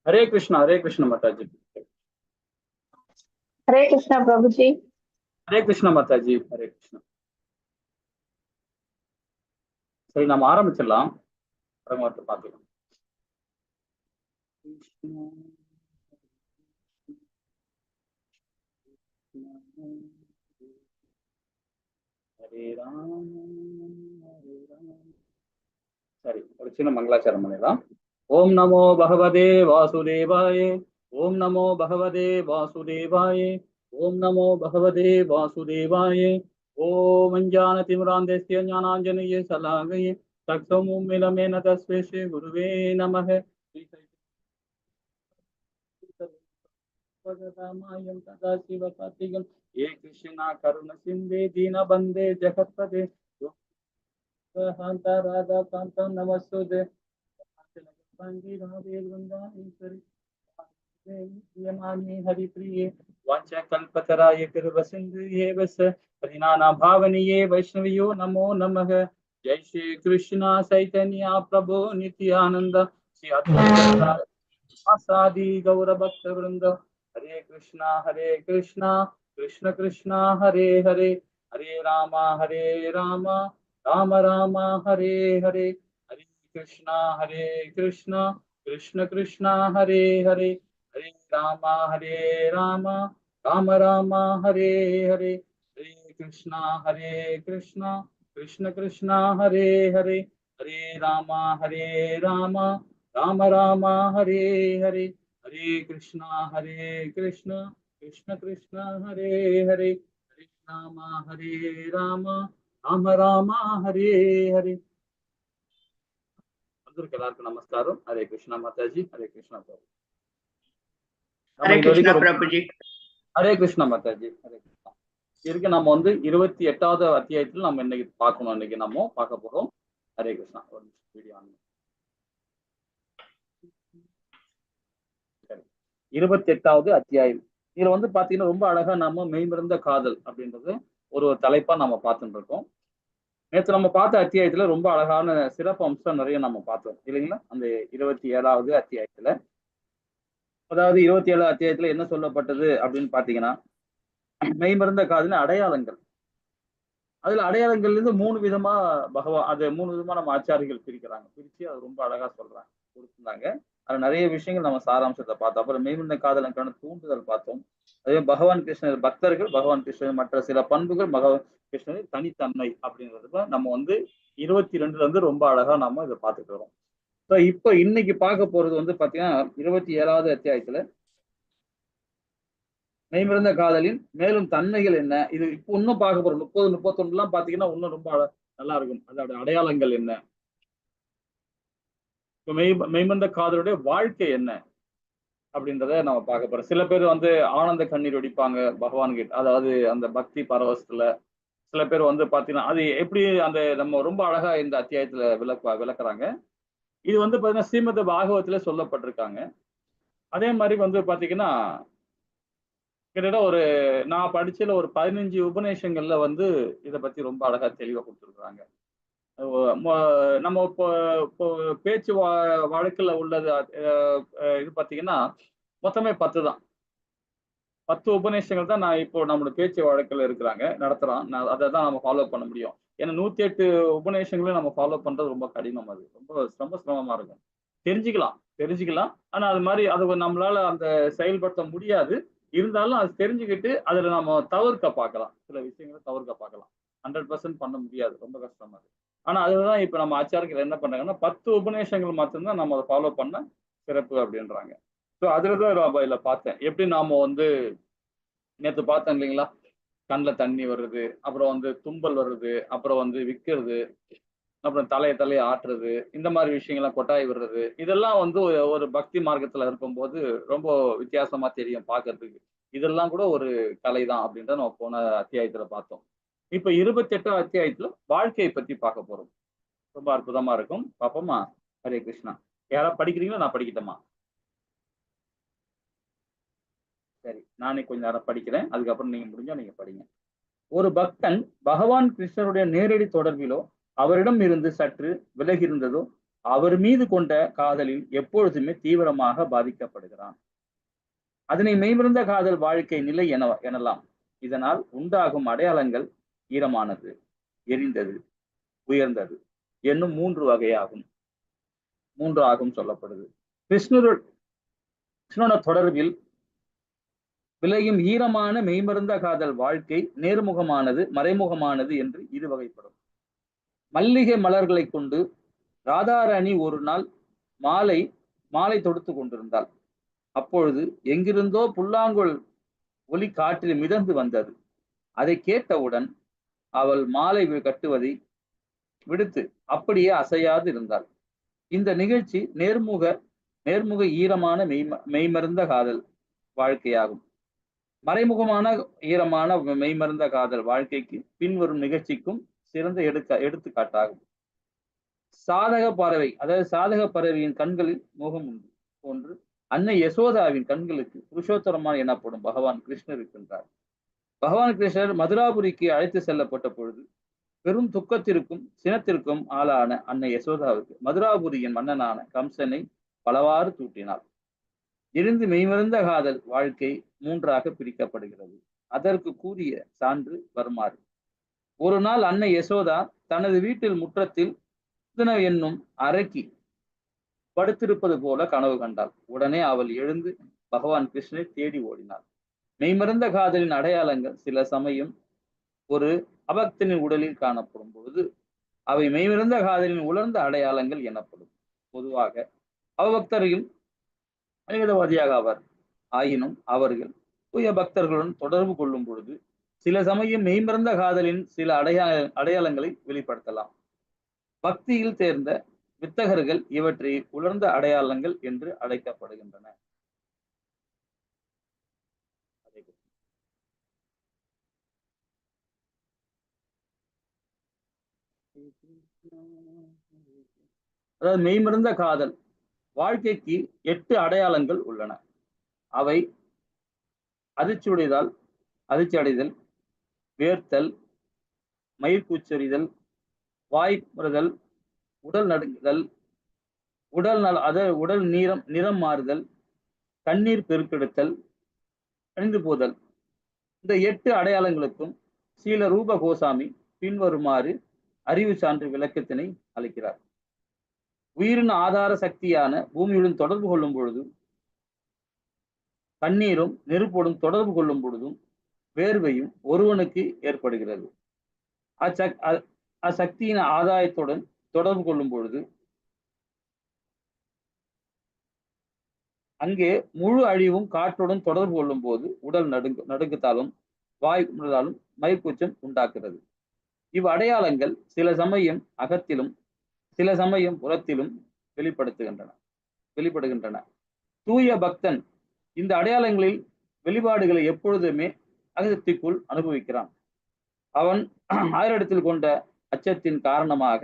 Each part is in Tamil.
हरे कृष्ण माता जी। हरे कृष्णा प्रभु जी। हरे कृष्ण माता जी, हरे कृष्ण। சரி, நம்ம ஆரம்பிச்சிடலாம். பரமார்த்த பார்த்துக்கலாம். ஹரே ராம் ஹரே ராம். சரி, ஒரு சின்ன மங்களாச்சாரம் பண்ணிடலாம். ஓம் நமோ பகவதே வாசுதேவாய. ஓம் நமோ பகவதே வாசுதேவாய. ஓம் நமோ பகவதே வாசுதேவாய. ஓம் அஞ்ஞானதிமிராந்தஸ்ய ஞானாஞ்சனயே சலாகயே சக்ஸமும்மிலமேன தஸ்மை ஸ்ரீ குருவே நமः. रामायण तदा शिव कार्तिकं हे कृष्णा करुण सिंधे दीन बंदे जगत्पते राधा कांत नमस्ते हरिप्रिये वाञ्छाकल्पतराय कृपसिन्धुये वस परिणाना भावनीये वैष्णवियो नमो नमः। जय श्री कृष्णा चैतन्य प्रभु नित्यानंद श्री अद्वैत आसादि गौर भक्त वृंद। हरे कृष्णा कृष्ण कृष्णा हरे हरे हरे राम राम राम हरे हरे। हरे कृष्णा कृष्ण कृष्णा हरे हरे हरे राम राम राम हरे हरे। हरे कृष्णा कृष्ण कृष्णा हरे हरे हरे राम राम राम हरे हरे। हरे कृष्णा कृष्ण कृष्ण हरे हरे हरे राम राम राम हरे हरे। எல்லாருக்கும் நமஸ்காரம். ஹரே கிருஷ்ணா மாதாஜி, ஹரே கிருஷ்ணா பிரபு. हरे कृष्णा प्रभु जी। ஹரே கிருஷ்ணா மாதாஜி, ஹரே கிருஷ்ணா. இருக்கு நம்ம 28வது அத்தியாயத்தில் நம்ம இன்னைக்கு பார்க்கணும். இன்னைக்கு நம்ம பார்க்க போறோம். ஹரே கிருஷ்ணா. ஒரு வீடியோ 28வது அத்தியாயம். இதுல பாத்தீங்கன்னா ரொம்ப அழகா நம்ம மெய்மறந்த காதல் அப்படின்றது ஒரு தலைப்பா நம்ம பார்த்துட்டு இருக்கோம். நேற்று நம்ம பார்த்த அத்தியாயத்துல ரொம்ப அழகான சிறப்பு அம்சம் நிறைய நம்ம பார்த்தோம் இல்லைங்களா? அந்த 27வது அத்தியாயத்துல, அதாவது 27வது அத்தியாயத்துல என்ன சொல்லப்பட்டது அப்படின்னு பாத்தீங்கன்னா, மெய்மறந்த காதலின் அடையாளங்கள். அதுல அடையாளங்கள்ல இருந்து 3 விதமா அது 3 விதமா நம்ம ஆச்சாரிகள் பிரிச்சு அது ரொம்ப அழகா சொல்றாங்க, கொடுத்திருந்தாங்க. அது நிறைய விஷயங்கள் நம்ம சாராம்சத்தை பார்த்தோம். அப்புறம் மெய்மறந்த காதலுக்கான தூண்டுதல் பார்த்தோம். அதே பகவான் கிருஷ்ணர் பக்தர்கள், பகவான் கிருஷ்ணர் மற்ற சில பண்புகள், பகவான் கிருஷ்ணர் தனித்தன்மை அப்படிங்கிறது நம்ம 22ல இருந்து ரொம்ப அழகா நம்ம இதை பார்த்துட்டு வரோம். இப்ப இன்னைக்கு பார்க்க போறது பாத்தீங்கன்னா 27வது அத்தியாயத்துல மெய்மறந்த காதலின் மேலும் தன்மைகள் என்ன, இது இப்ப இன்னும் பார்க்க போறோம். 30, 31 எல்லாம் பாத்தீங்கன்னா இன்னும் ரொம்ப நல்லா இருக்கும். அதோட அடையாளங்கள் என்ன, இப்ப மெய்மறந்த காதலுடைய வாழ்க்கை என்ன அப்படின்றத நம்ம பார்க்க போறோம். சில பேர் ஆனந்த கண்ணீர் வெடிப்பாங்க பகவான் கிட்ட, அதாவது அந்த பக்தி பரவசத்துல. சில பேர் பாத்தீங்கன்னா அது எப்படி அந்த நம்ம ரொம்ப அழகா இந்த அத்தியாயத்துல விளக்குறாங்க. இது பாத்தீங்கன்னா ஸ்ரீமத் பாகவத்துல சொல்லப்பட்டிருக்காங்க. அதே மாதிரி பாத்தீங்கன்னா கிட்டத்தட்ட நான் படிச்சதுல ஒரு 15 உபநேசங்கள்ல இதை பத்தி ரொம்ப அழகா தெளிவா கொடுத்துருக்காங்க. நம்ம இப்போ பேச்சு வழக்குல உள்ளது இது பாத்தீங்கன்னா மொத்தமே 10 தான். 10 உபநேசங்கள் தான் நான் இப்போ நம்மளோட பேச்சு வழக்குல நடத்துறோம். அதை தான் நம்ம ஃபாலோ பண்ண முடியும். ஏன்னா 108 உபநேசங்களையும் நம்ம ஃபாலோ பண்றது ரொம்ப கடினம். அது ரொம்ப சிரமமா இருக்கும். தெரிஞ்சுக்கலாம். ஆனா அது மாதிரி அது நம்மளால அந்த செயல்படுத்த முடியாது. இருந்தாலும் அது தெரிஞ்சுக்கிட்டு அதுல நம்ம தவிர்க்க பார்க்கலாம். சில விஷயங்களை தவிர்க்க பார்க்கலாம். 100% பண்ண முடியாது, ரொம்ப கஷ்டமா இருக்கு. ஆனா அதுதான் இப்ப நம்ம ஆச்சாரங்கள் என்ன பண்றாங்கன்னா 10 உபநேசங்கள் மட்டும்தான் நம்ம அதை ஃபாலோ பண்ண சிறப்பு அப்படின்றாங்க. அதுலதான் இதுல பார்த்தேன். எப்படி நாம நேத்து பார்த்தேன் இல்லைங்களா? கண்ணில் தண்ணி வருது, அப்புறம் தும்பல் வருது, அப்புறம் விக்கிறது, அப்புறம் தலையை ஆட்டுறது, இந்த மாதிரி விஷயங்கள்லாம் கொட்டாய் விடுறது, இதெல்லாம் ஒரு பக்தி மார்க்கத்துல இருக்கும்போது ரொம்ப வித்தியாசமா தெரியும் பார்க்கறதுக்கு. இதெல்லாம் கூட ஒரு கலை தான் அப்படின்றத நம்ம போன அத்தியாயத்துல பார்த்தோம். இப்ப 28வது அத்தியாயத்துல வாழ்க்கையை பத்தி பார்க்க போறோம். ரொம்ப அற்புதமா இருக்கும். பாப்போமா? ஹரே கிருஷ்ணா. யாராவது படிக்கிறீங்களா? நான் படிக்கட்டுமா? சரி, நானே கொஞ்ச நேரம் படிக்கிறேன். அதுக்கப்புறம் நீங்க முடிஞ்சா நீங்க படிங்க. ஒரு பக்தன் பகவான் கிருஷ்ணருடைய நேரடி தொடர்பிலோ அவரிடம் இருந்து சற்று விலகி இருந்ததோ அவர் மீது கொண்ட காதலில் எப்பொழுதுமே தீவிரமாக பாதிக்கப்படுகிறான். அதனை மெய்மறந்த காதல் வாழ்க்கை நிலை எனலாம். இதனால் உண்டாகும் அடையாளங்கள் ஈரமானது, எரிந்தது, உயர்ந்தது என்னும் மூன்று ஆகும் சொல்லப்படுது. கிருஷ்ணனோட தொடர்பில் விளையும் ஈரமான மெய்மறந்த காதல் வாழ்க்கை நேர்முகமானது, மறைமுகமானது என்று இரு வகைப்படும். மல்லிகை மலர்களை கொண்டு ராதாராணி ஒரு நாள் மாலை தொடுத்து கொண்டிருந்தாள். அப்பொழுது எங்கிருந்தோ புல்லாங்குழல் ஒலி காற்றில் மிதந்து வந்தது. அதை கேட்டவுடன் அவள் மாலை கட்டுவதை விடுத்து அப்படியே அசையாது இருந்தாள். இந்த நிகழ்ச்சி நேர்முக ஈரமான மெய்மறந்த காதல் வாழ்க்கையாகும். மறைமுகமான ஈரமான மெய்மறந்த காதல் வாழ்க்கைக்கு பின்வரும் நிகழ்ச்சிக்கும் சிறந்த எடுத்துக்காட்டாகும். சாதக பறவை, அதாவது சாதக பறவையின் கண்களில் முகம் உண்டு ஒன்று. அன்னை யசோதாவின் கண்களுக்கு புருஷோத்தரமான எனப்படும் பகவான் கிருஷ்ணர் இருக்கின்றார். பகவான் கிருஷ்ணர் மதுராபுரிக்கு அழைத்து செல்லப்பட்ட பொழுது பெரும் துக்கத்திற்கும் சினத்திற்கும் ஆளான அன்னை யசோதாவுக்கு மதுராபுரியின் மன்னனான கம்சனை பலவாறு தூட்டினார். இருந்து மெய்மறந்த காதல் வாழ்க்கை மூன்றாக பிரிக்கப்படுகிறது. அதற்கு கூறிய சான்று வருமாறு. ஒரு நாள் அன்னை யசோதா தனது வீட்டில் முற்றத்தில் என்னும் அரக்கி படுத்திருப்பது போல கனவு கண்டாள். உடனே அவள் எழுந்து பகவான் கிருஷ்ணனை தேடி ஓடினாள். மெய்மறந்த காதலின் அடையாளங்கள் சில சமயம் ஒரு அபக்தனின் உடலில் காணப்படும் பொழுது அவை மெய்மறந்த காதலின் உலர்ந்த அடையாளங்கள் எனப்படும். பொதுவாக அவபக்தர்கள் அநிகதவாதியாக ஆவார். ஆயினும் அவர்கள் தூய பக்தர்களுடன் தொடர்பு கொள்ளும் பொழுது சில சமயம் மெய்மறந்த காதலின் சில அடையாளங்களை வெளிப்படுத்தலாம். பக்தியில் தேர்ந்த வித்தகர்கள் இவற்றை உலர்ந்த அடையாளங்கள் என்று அழைக்கப்படுகின்றன. அதாவது மெய்மறந்த காதல் வாழ்க்கைக்கு 8 அடையாளங்கள் உள்ளன. அவை அதிர்ச்சி அடைதல், வேர்த்தல், மயிர்கூச்சரிதல், வாய்முறுதல், உடல் நடுங்குதல், உடல் நிறம் மாறுதல், கண்ணீர் பெருக்கெடுத்தல், அழிந்து போதல். இந்த 8 அடையாளங்களுக்கும் ஸ்ரீல ரூப கோசாமி பின்வருமாறு அறிவு சான்று விளக்கத்தினை அளிக்கிறார். உயிரின் ஆதார சக்தியான பூமியுடன் தொடர்பு கொள்ளும் பொழுதும், கண்ணீரும் நெருப்போடும் தொடர்பு கொள்ளும் பொழுதும் வேர்வையும் ஒருவனுக்கு ஏற்படுகிறது. அச்சக்தியின் ஆதாயத்துடன் தொடர்பு கொள்ளும் பொழுது அங்கே முழு அழிவும் காற்றுடன் தொடர்பு கொள்ளும் போது உடல் நடுங்கத்தாலும் வாய் முழுதாலும் மயிர்கூச்சம் உண்டாக்குறது. இவ் அடையாளங்கள் சில சமயம் அகத்திலும் சில சமயம் புறத்திலும் வெளிப்படுகின்றன. தூய பக்தன் இந்த அடையாளங்களில் வெளிப்பாடுகளை எப்பொழுதுமே அகத்திற்குள் அனுபவிக்கிறான். அவன் ஆயிரத்தில் கொண்ட அச்சத்தின் காரணமாக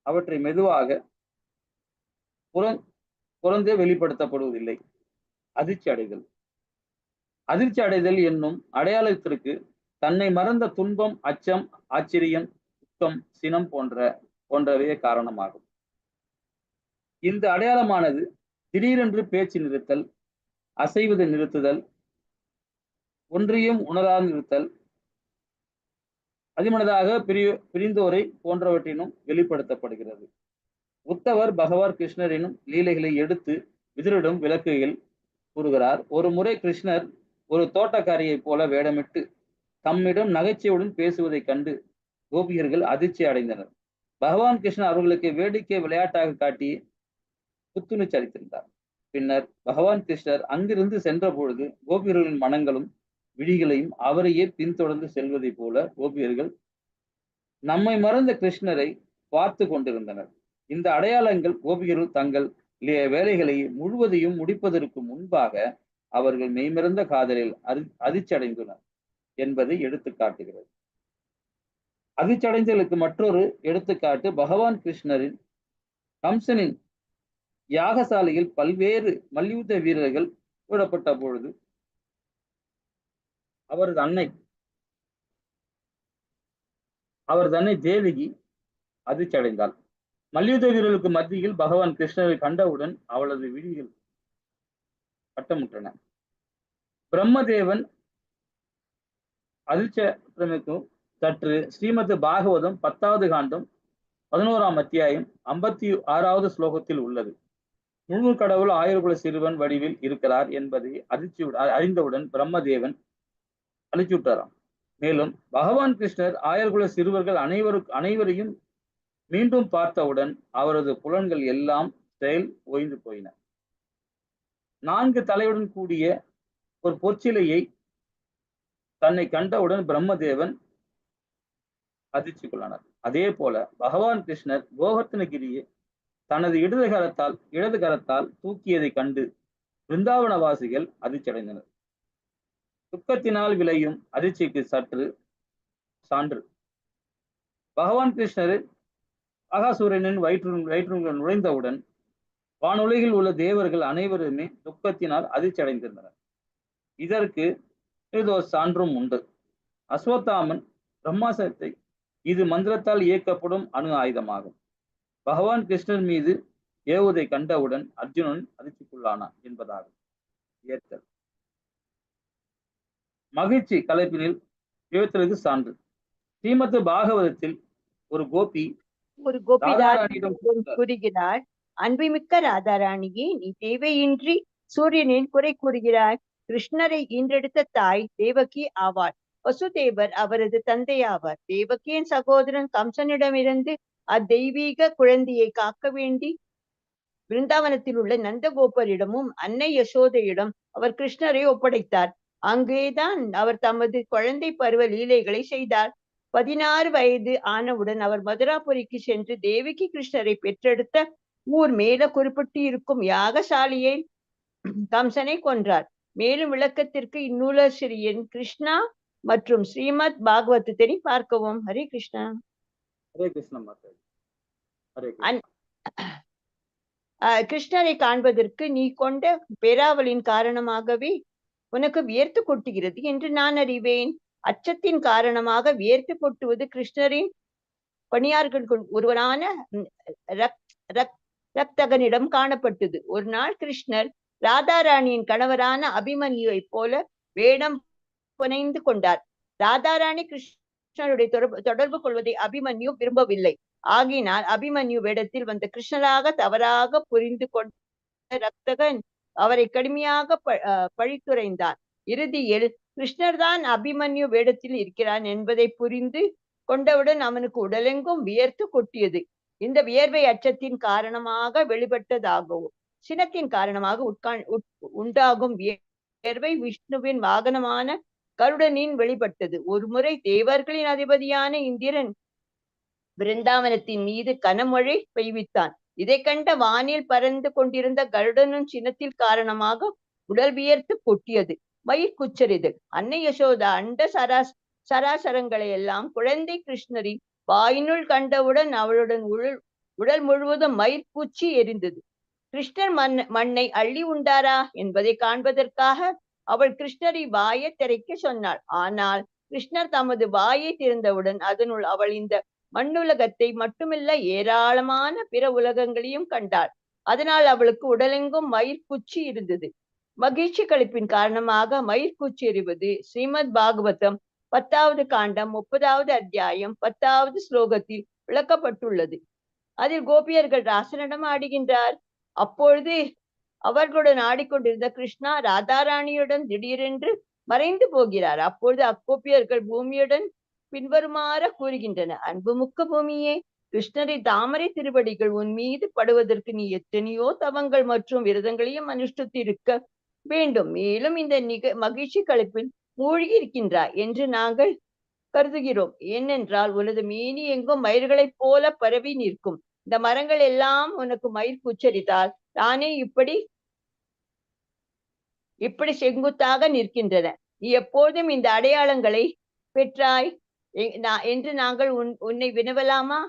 அவற்றை மெதுவாக புறந்தே வெளிப்படுத்தப்படுவதில்லை. அதிர்ச்சி அடைதல் என்னும் அடையாளத்திற்கு தன்னை மறந்த துன்பம், அச்சம், ஆச்சரியம், துக்கம், சினம் போன்றவையே காரணமாகும். இந்த அடையாளமானது திடீரென்று பேச்சு நிறுத்தல், அசைவதை நிறுத்துதல், ஒன்றையும் உணராது இருத்தல், அதிமனதாக பிரிந்தோரை போன்றவற்றினும் வெளிப்படுத்தப்படுகிறது. உத்தவர் பகவான் கிருஷ்ணரினும் லீலைகளை எடுத்து விதுரிடம் விளக்குகையில் கூறுகிறார். ஒரு முறை கிருஷ்ணர் ஒரு தோட்டக்காரியை போல வேடமிட்டு தம்மிடம் நகைச்சுவையுடன் பேசுவதைக் கண்டு கோபியர்கள் அதிர்ச்சி அடைந்தனர். பகவான் கிருஷ்ணர் அவர்களுக்கு வேடிக்கை விளையாட்டாக காட்டி புத்துணர்ச்சி அளித்திருந்தார். பின்னர் பகவான் கிருஷ்ணர் அங்கிருந்து சென்ற பொழுது கோபியர்களின் மனங்களும் விழிகளையும் அவரையே பின்தொடர்ந்து செல்வதை போல கோபியர்கள் நம்மை மறந்த கிருஷ்ணரை பார்த்து கொண்டிருந்தனர். இந்த அடையாளங்கள் கோபியர்கள் தங்கள் வேலைகளை முழுவதையும் முடிப்பதற்கு முன்பாக அவர்கள் மெய்மறந்த காதலில் அதிர்ச்சி அடைந்துள்ளனர் என்பதை எடுத்து காட்டுகிறது. அதிர்ச்சி அடைந்தலுக்கு மற்றொரு எடுத்துக்காட்டு பகவான் கிருஷ்ணரின் கம்சனின் யாகசாலையில் பல்வேறு மல்யுத்த வீரர்கள் விடப்பட்ட பொழுது அவரது அன்னை தேவகி அதிர்ச்சி அடைந்தாள். மல்யுத்த வீரர்களுக்கு மத்தியில் பகவான் கிருஷ்ணரை கண்டவுடன் அவளது விழிகள் கட்டமுற்றன. பிரம்மதேவன் அதிர்ச்ச சற்று ஸ்ரீமத் பாகவதம் 10வது காண்டம் 11ஆம் அத்தியாயம் 56வது ஸ்லோகத்தில் உள்ளது. முழு கடவுள் ஆயிரகுல சிறுவன் வடிவில் இருக்கிறார் என்பதை அறிந்தவுடன் பிரம்மதேவன் அழிச்சுட்டாராம். மேலும் பகவான் கிருஷ்ணர் ஆயர்குல சிறுவர்கள் அனைவரையும் மீண்டும் பார்த்தவுடன் அவரது புலன்கள் எல்லாம் செயல் ஓய்ந்து போயின. 4 தலையுடன் கூடிய ஒரு பொற்சிலையை தன்னை கண்டவுடன் பிரம்மதேவன் அதிர்ச்சிக்குள்ளானார். அதே போல பகவான் கிருஷ்ணர் கோவர்த்தனகிரியை தனது இடது கரத்தால் தூக்கியதை கண்டு பிருந்தாவனவாசிகள் அதிர்ச்சியடைந்தனர். துக்கத்தினால் விளையும் அதிர்ச்சிக்கு சற்று சான்று. பகவான் கிருஷ்ணர் அகாசூரனின் வயிற்றுக்குள் நுழைந்தவுடன் வானுலகில் உள்ள தேவர்கள் அனைவருமே துக்கத்தினால் அதிர்ச்சி அடைந்திருந்தனர். இதற்கு ஏதோ சான்றும் உண்டு. அஸ்வத்தாமன் பிரம்மாஸ்திரத்தை இது மந்திரத்தால் இயக்கப்படும் அணு ஆயுதமாகும். பகவான் கிருஷ்ணர் மீது ஏவுவதை கண்டவுடன் அர்ஜுனன் அதிர்ச்சிக்குள்ளானான் என்பதாகும். ஏற்றல் மகிழ்ச்சி கலைப்பினில் எழுத்துறது சான்று. ஸ்ரீமத் பாகவதத்தில் ஒரு கோபி கூறுகிறார், அன்புமிக்க ராதாராணியே, நீ தேவையின்றி சூரியனின் குறை கூறுகிறாய். கிருஷ்ணரை ஈன்றெடுத்த தாய் தேவகி ஆவாள். வசுதேவர் அவரது தந்தையாவார். தேவகியின் சகோதரன் கம்சனிடமிருந்து அத்தெய்வீக குழந்தையை காக்க வேண்டி பிருந்தாவனத்தில் உள்ள நந்தகோபரிடமும் அன்னை யசோதையிடம் அவர் கிருஷ்ணரை ஒப்படைத்தார். அங்கேதான் அவர் தமது குழந்தை பருவ லீலைகளை செய்தார். 16 வயது ஆனவுடன் அவர் மதுராபுரிக்கு சென்று தேவகி கிருஷ்ணரை பெற்றெடுத்த ஊர் மேல குறிப்பிட்டு இருக்கும் யாகசாலியை கம்சனை கொன்றார். மேலும் விளக்கத்திற்கு இந்நூலாசிரியன் கிருஷ்ணா மற்றும் ஸ்ரீமத் பாகவதத்தை பார்க்கவும். ஹரே கிருஷ்ணா. ஹரே கிருஷ்ணா. கிருஷ்ணரை காண்பதற்கு நீ கொண்ட பேராவலின் காரணமாகவே உனக்கு வியர்த்து கொட்டுகிறது என்று நான் அறிவேன். அச்சத்தின் காரணமாக வியர்த்து கொட்டுவது கிருஷ்ணரின் பணியார்களுக்குள் ஒருவரான ரக்தகனிடம் காணப்பட்டது. ஒரு நாள் கிருஷ்ணர் ராதாராணியின் கணவரான அபிமன்யுவை போல வேடம் புனைந்து கொண்டார். ராதாராணி கிருஷ்ணருடைய தொடர்பு கொள்வதை அபிமன்யு விரும்பவில்லை. ஆகினால் அபிமன்யு வேடத்தில் வந்த கிருஷ்ணராக தவறாக புரிந்து கொண்ட ரக்தகன் அவரை கடுமையாக பழித்துரைந்தார். இறுதியில் கிருஷ்ணர் தான் அபிமன்யு வேடத்தில் இருக்கிறான் என்பதை புரிந்து கொண்டவுடன் அவனுக்கு உடலெங்கும் வியர்த்து கொட்டியது. இந்த வியர்வை அச்சத்தின் காரணமாக வெளிப்பட்டதாகவும் சினத்தின் காரணமாக உண்டாகும் வியர்வை விஷ்ணுவின் வாகனமான கருடனின் வெளிப்பட்டது. ஒருமுறை தேவர்களின் அதிபதியான இந்திரன் பிருந்தாவனத்தின் மீது கனமழை பெய்வித்தான். இதை கண்ட வானில் பறந்து கொண்டிருந்த கருடனின் சினத்தில் காரணமாக உடல் வியர்த்து கொட்டியது. மயிர் குச்சரிதல். அன்னை யசோதா அண்ட சராசரங்களை எல்லாம் குழந்தை கிருஷ்ணரின் வாயினுள் கண்டவுடன் அவளுடன் உடல் முழுவதும் மயிர் பூச்சி எரிந்தது. கிருஷ்ணர் மண்ணை அள்ளி உண்டாரா என்பதை காண்பதற்காக அவள் கிருஷ்ணரை வாயை திறக்க சொன்னாள். ஆனால் கிருஷ்ணர் தமது வாயை திறந்தவுடன் அதனுள் அவள் இந்த மண்ணுலகத்தை மட்டுமில்ல ஏராளமான பிற உலகங்களையும் கண்டாள். அதனால் அவளுக்கு உடலெங்கும் மயிர்கூச்சி இருந்தது. மகிழ்ச்சி கழிப்பின் காரணமாக மயிர்கூச்சி எறிவது ஸ்ரீமத் பாகவதம் 10வது காண்டம் 30வது அத்தியாயம் 10வது ஸ்லோகத்தில் விளக்கப்பட்டுள்ளது. அதில் கோபியர்கள் ராசனிடம் ஆடுகின்றார். அப்பொழுது அவர்களுடன் ஆடிக்கொண்டிருந்த கிருஷ்ணா ராதாராணியுடன் திடீரென்று மறைந்து போகிறார். அப்பொழுது அக்கோப்பியர்கள் பூமியுடன் பின்வருமாறு கூறுகின்றன. அன்புமுக்க பூமியே, கிருஷ்ணரின் தாமரை திருவடிகள் உன் மீது படுவதற்கு நீ எத்தனையோ தவங்கள் மற்றும் விரதங்களையும் அனுஷ்டித்திருக்க வேண்டும். மேலும் இந்த மகிழ்ச்சி கழிப்பில் மூழ்கி இருக்கின்றாய் என்று நாங்கள் கருதுகிறோம். ஏனென்றால் உனது மேனி எங்கும் மயிர்களைப் போல பரவி நிற்கும். இந்த மரங்கள் எல்லாம் உனக்கு மயிர் கூச்சரித்தால் தானே இப்படி செங்குத்தாக நிற்கின்றன. நீ எப்போதும் இந்த அடையாளங்களை பெற்றாய் என்று நாங்கள் உன்னை வினவலாமா?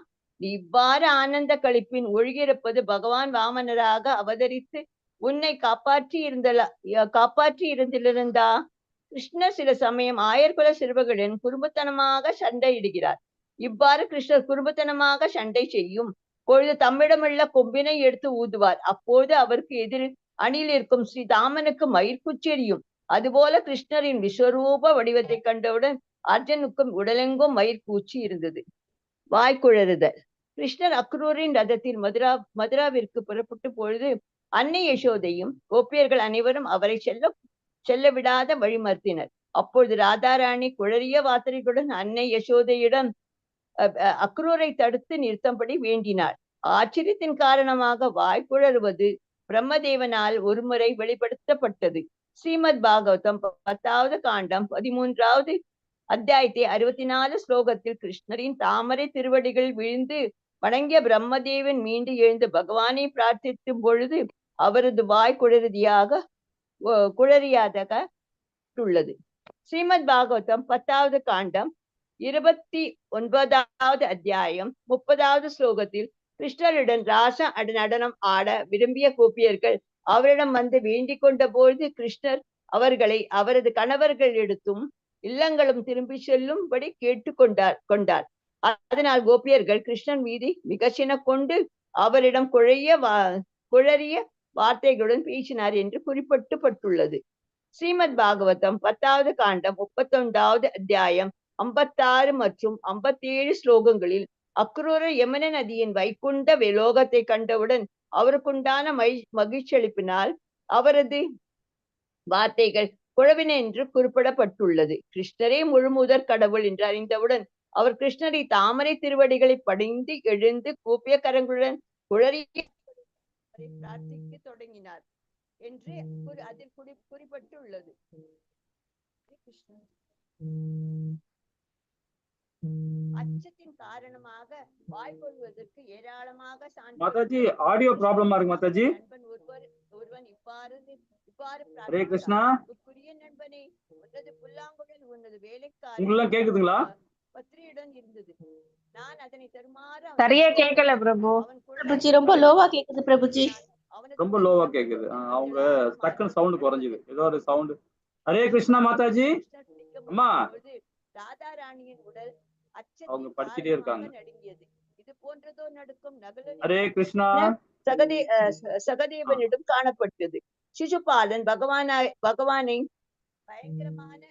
நீ இவ்வாறு ஆனந்த கழிப்பின் ஒழுகியிருப்பது பகவான் வாமனராக அவதரித்து உன்னை காப்பாற்றி இருந்திருந்தா? கிருஷ்ணர் சில சமயம் ஆயர்குல சிறுவர்களுடன் குறும்புத்தனமாக சண்டையிடுகிறார். இவ்வாறு கிருஷ்ணர் குறும்புத்தனமாக சண்டை செய்யும் பொழுது தம்மிடமுள்ள கொம்பினை எடுத்து ஊதுவார். அப்போது அவருக்கு எதிர் அணியில் இருக்கும் ஸ்ரீ தாமனுக்கு மயிர்குச்சி எரியும். அதுபோல கிருஷ்ணரின் விஸ்வரூப வடிவத்தை கண்டவுடன் அர்ஜுனுக்கும் உடலெங்கும் மயிர்கூச்சி இருந்தது. வாய்க்குழறுதல். கிருஷ்ணர் அக்ரூரின் ரதத்தில் மதுராவிற்கு புறப்பட்ட பொழுது அன்னை யசோதையும் கோபியர்கள் அனைவரும் அவரை செல்ல விடாத வழிமறுத்தினர். அப்பொழுது ராதாராணி குழறிய வார்த்தைகளுடன் அன்னை யசோதையிடம் அக்ரூரை தடுத்து நிறுத்தம்படி வேண்டினார். ஆச்சரியத்தின் காரணமாக வாய்க்குழறுவது பிரம்மதேவனால் ஒருமுறை வெளிப்படுத்தப்பட்டது. ஸ்ரீமத் பாகவதம் 10வது காண்டம் 13வது அத்தியாயத்தை 64 ஸ்லோகத்தில் கிருஷ்ணரின் தாமரை திருவடிகளில் விழுந்து வணங்கிய பிரம்மதேவன் மீண்டு எழுந்து பகவானை பிரார்த்திக்கும் பொழுது அவரது வாய் குழறியாதாக உள்ளது. ஸ்ரீமத் பாகவதம் 10வது காண்டம் 29வது அத்தியாயம் 30வது ஸ்லோகத்தில் கிருஷ்ணருடன் ராச நடனம் ஆட விரும்பிய கோபியர்கள் அவரிடம் வந்து வேண்டிக் கொண்ட பொழுது கிருஷ்ணர் அவர்களை அவரது கணவர்களிடத்தும் இல்லங்களும் திரும்பி செல்லும்படி கொண்டார். அதனால் கோபியர்கள் கிருஷ்ணன் மீது மிகச்சின கொண்டு அவரிடம் குழறிய வார்த்தைகளுடன் பேசினார் என்று குறிப்பிடப்பட்டுள்ளது. ஸ்ரீமத் பாகவதம் 10வது காண்டம் 31வது அத்தியாயம் 56 மற்றும் 57 ஸ்லோகங்களில் அக்ரூரர் யமுன நதியின் வைகுண்ட லோகத்தை கண்டவுடன் அவருக்குண்டான மகிழ்ச்சி அளிப்பினால் அவரது வார்த்தைகள் குழவின என்று குறிப்பிடப்பட்டுள்ளது. கிருஷ்ணரே முழுமுதற் கடவுள் என்று அறிந்தவுடன் அவர் கிருஷ்ணரை தாமரை திருவடிகளை பணிந்து எழுந்து கூப்பிய கரங்களுடன் குழறிய பிரார்த்திக்க தொடங்கினார் என்று அதில் குறிப்பிட்டுள்ளது. அச்சத்தின் காரணமாக வாய் கொள்வதற்கு ஏராளமாக மாதாஜி ஆடியோ ப்ராப்ளமா இருக்கு மாதாஜி. ஒருவன் இவ்வாறு ஹரே கிருஷ்ணா. நண்பனே உன்னது புல்லாங்குழல் உன்னது வேலைக்காரன் உங்களுக்கு கேக்குதுங்களா? பத்ரியுடன் இருந்தது. நான் அதனை தருமாறு சரியா கேட்கல பிரபு. பிரபுஜி ரொம்ப லோவா கேக்குது பிரபுஜி. ரொம்ப லோவா கேக்குது. அவங்க டக்குன்னு சவுண்ட் குறைஞ்சுது. ஏதோ ஒரு சவுண்ட். ஹரே கிருஷ்ணா மாதாஜி. அம்மா ராதா ராணியின் உடல் அவங்க படிச்சிட்டே இருக்காங்க. நடுங்கியது. இது போன்றதோ நடுக்கும் நகல ஹரே கிருஷ்ணா சகதேவனிடம் காணப்பட்டது. சிசுபாலன் பகவானை பயங்கரமான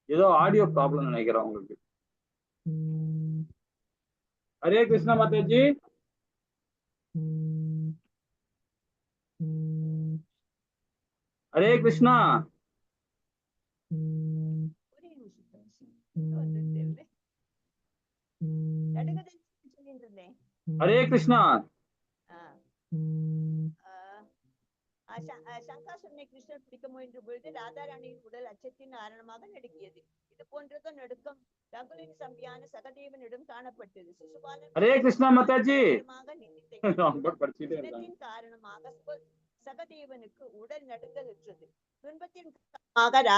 ஏதோ ஆடியோ ப்ராப்ளம் நினைக்கிறேன் உங்களுக்கு. ஹரே கிருஷ்ணா மாதாஜி. ஹரே கிருஷ்ணா. ஹரே கிருஷ்ணா. சங்காசுரனை கிருஷ்ணர் பிடிக்க முயன்ற பொழுது ராதாராணியின் உடல் அச்சத்தின் காரணமாக நடுங்கியது. இது போன்றதோ நடுக்கம் ரகுலின் சம்பியான சகதேவனிடம் காணப்பட்டது. சிசுபாலன் ஹரே கிருஷ்ணா மாதாஜி. காரணமாக சகதேவனுக்கு உடல் நடுங்கலுற்றது. துன்பத்தின்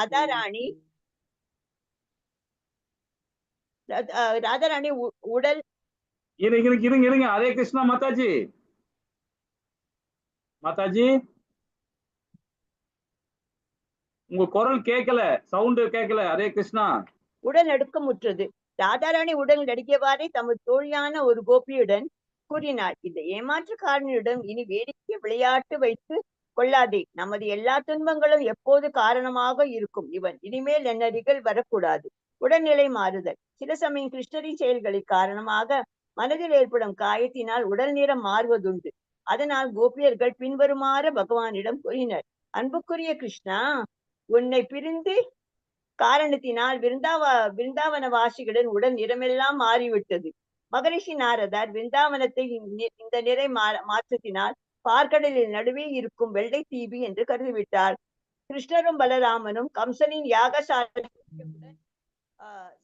ராதாராணி உடல் இருங்க. ஹரே கிருஷ்ணா மாதாஜி. மாதாஜி உங்க குரல் கேட்கல, சவுண்ட் கேட்கல. ஹரே கிருஷ்ணா. உடல் நடுக்கமுற்றது. ராதாராணி உடல் நடுங்கியவாறே தமது தோழியான ஒரு கோபியுடன் கூறினார், இந்த ஏமாற்றுக்காரனிடம் இனி வேடிக்கை விளையாட்டு வைத்து கொள்ளாதே. நமது எல்லா துன்பங்களும் எப்போது காரணமாக இருக்கும். இவன் இனிமேல் என்னருகில் வரக்கூடாது. உடல்நிலை மாறுதல். சில சமயம் கிருஷ்ணரின் செயல்களின் காரணமாக மனதில் ஏற்படும் காயத்தினால் உடல் நிறம் மாறுவதுண்டு. அதனால் கோபியர்கள் பின்வருமாறு பகவானிடம் கூறினர். அன்புக்குரிய கிருஷ்ணா, உன்னை பிரிந்து காரணத்தினால் விருந்தாவன வாசிகளின் உடல் நிறமெல்லாம் மாறிவிட்டது. மகரிஷி நாரதர் விருந்தாவனத்தை இந்த நிறை மாற்றத்தினால் பார்க்கடலில் நடுவே இருக்கும் வெள்ளை தீபி என்று கருதிவிட்டார். கிருஷ்ணரும் பலராமனும் கம்சனின்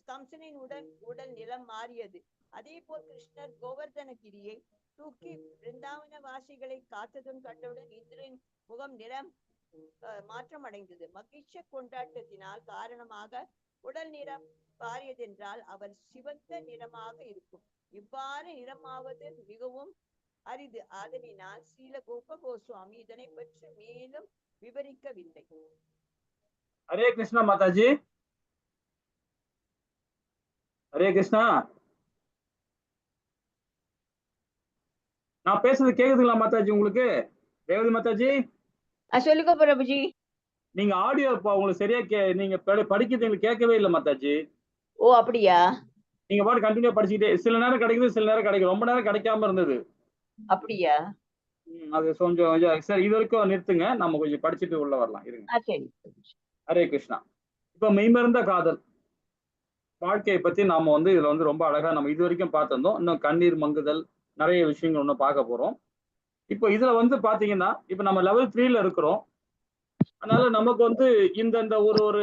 கம்சனின் உடல் நிலம் மாறியது. அதே போல் கிருஷ்ணர் கோவர்தனகிரியை தூக்கி பிருந்தாவன வாசிகளை காத்ததும் கண்டவுடன் இந்திரன் முகம் நிறம் மாற்றம் அடைந்தது. மகிழ்ச்சி கொண்டாட்டத்தினால் காரணமாக உடல் நிறம் மாறியதென்றால் அவர் சிவந்த நிறமாக இருக்கும். இவ்வாறு நிறமாவது மிகவும் அரிது. ஆதலினால் ஸ்ரீல கோப கோஸ்வாமி இதனை பற்றி மேலும் விவரிக்கவில்லை. ஹரே கிருஷ்ணா மாதாஜி. ஹரே கிருஷ்ணா. நான் பேசுறது கேக்குதுங்களா மாதாஜி உங்களுக்கு? ரேவதி மாதாஜி, சொல்லுங்க பிரபுஜி. நீங்க ஆடியோ உங்களுக்கு சரியா நீங்க படிக்கிறது எங்களுக்கு கேட்கவே இல்லை மாதாஜி. ஓ அப்படியா? நீங்க பாட்டு கண்டினியூ படிச்சுக்கிட்டே, சில நேரம் கிடைக்குது, சில நேரம் கிடைக்கும், ரொம்ப நேரம் கிடைக்காம இருந்தது. அப்படியா? அது கொஞ்சம் சரி, இது வரைக்கும் நிறுத்துங்க, நம்ம கொஞ்சம் படிச்சுட்டு உள்ள வரலாம் இருங்க. சரி. ஹரே கிருஷ்ணா. இப்ப மெய்மறந்த காதல் வாழ்க்கையை பத்தி நாம வந்து இதுல வந்து ரொம்ப அழகா நம்ம இது வரைக்கும் பார்த்திருந்தோம். இன்னும் கண்ணீர் மங்குதல், நிறைய விஷயங்கள் இன்னும் பார்க்க போறோம். இப்போ இதுல வந்து பாத்தீங்கன்னா, இப்ப நம்ம லெவல் 3ல இருக்கிறோம். அதனால நமக்கு வந்து இந்த ஒரு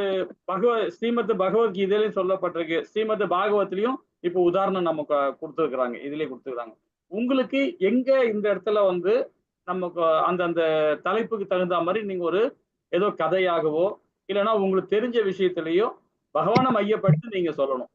ஸ்ரீமத் பகவத்கீதையிலும் சொல்லப்பட்டிருக்கு, ஸ்ரீமத் பாகவத்திலையும் இப்போ உதாரணம் நமக்கு கொடுத்துருக்குறாங்க, இதுலயே கொடுத்துருக்காங்க. உங்களுக்கு எங்க இந்த இடத்துல வந்து நமக்கு அந்த தலைப்புக்கு தகுந்த மாதிரி நீங்க ஒரு ஏதோ கதையாகவோ இல்லைன்னா உங்களுக்கு தெரிஞ்ச விஷயத்திலேயோ பகவானை மையப்படுத்தி நீங்க சொல்லணும்.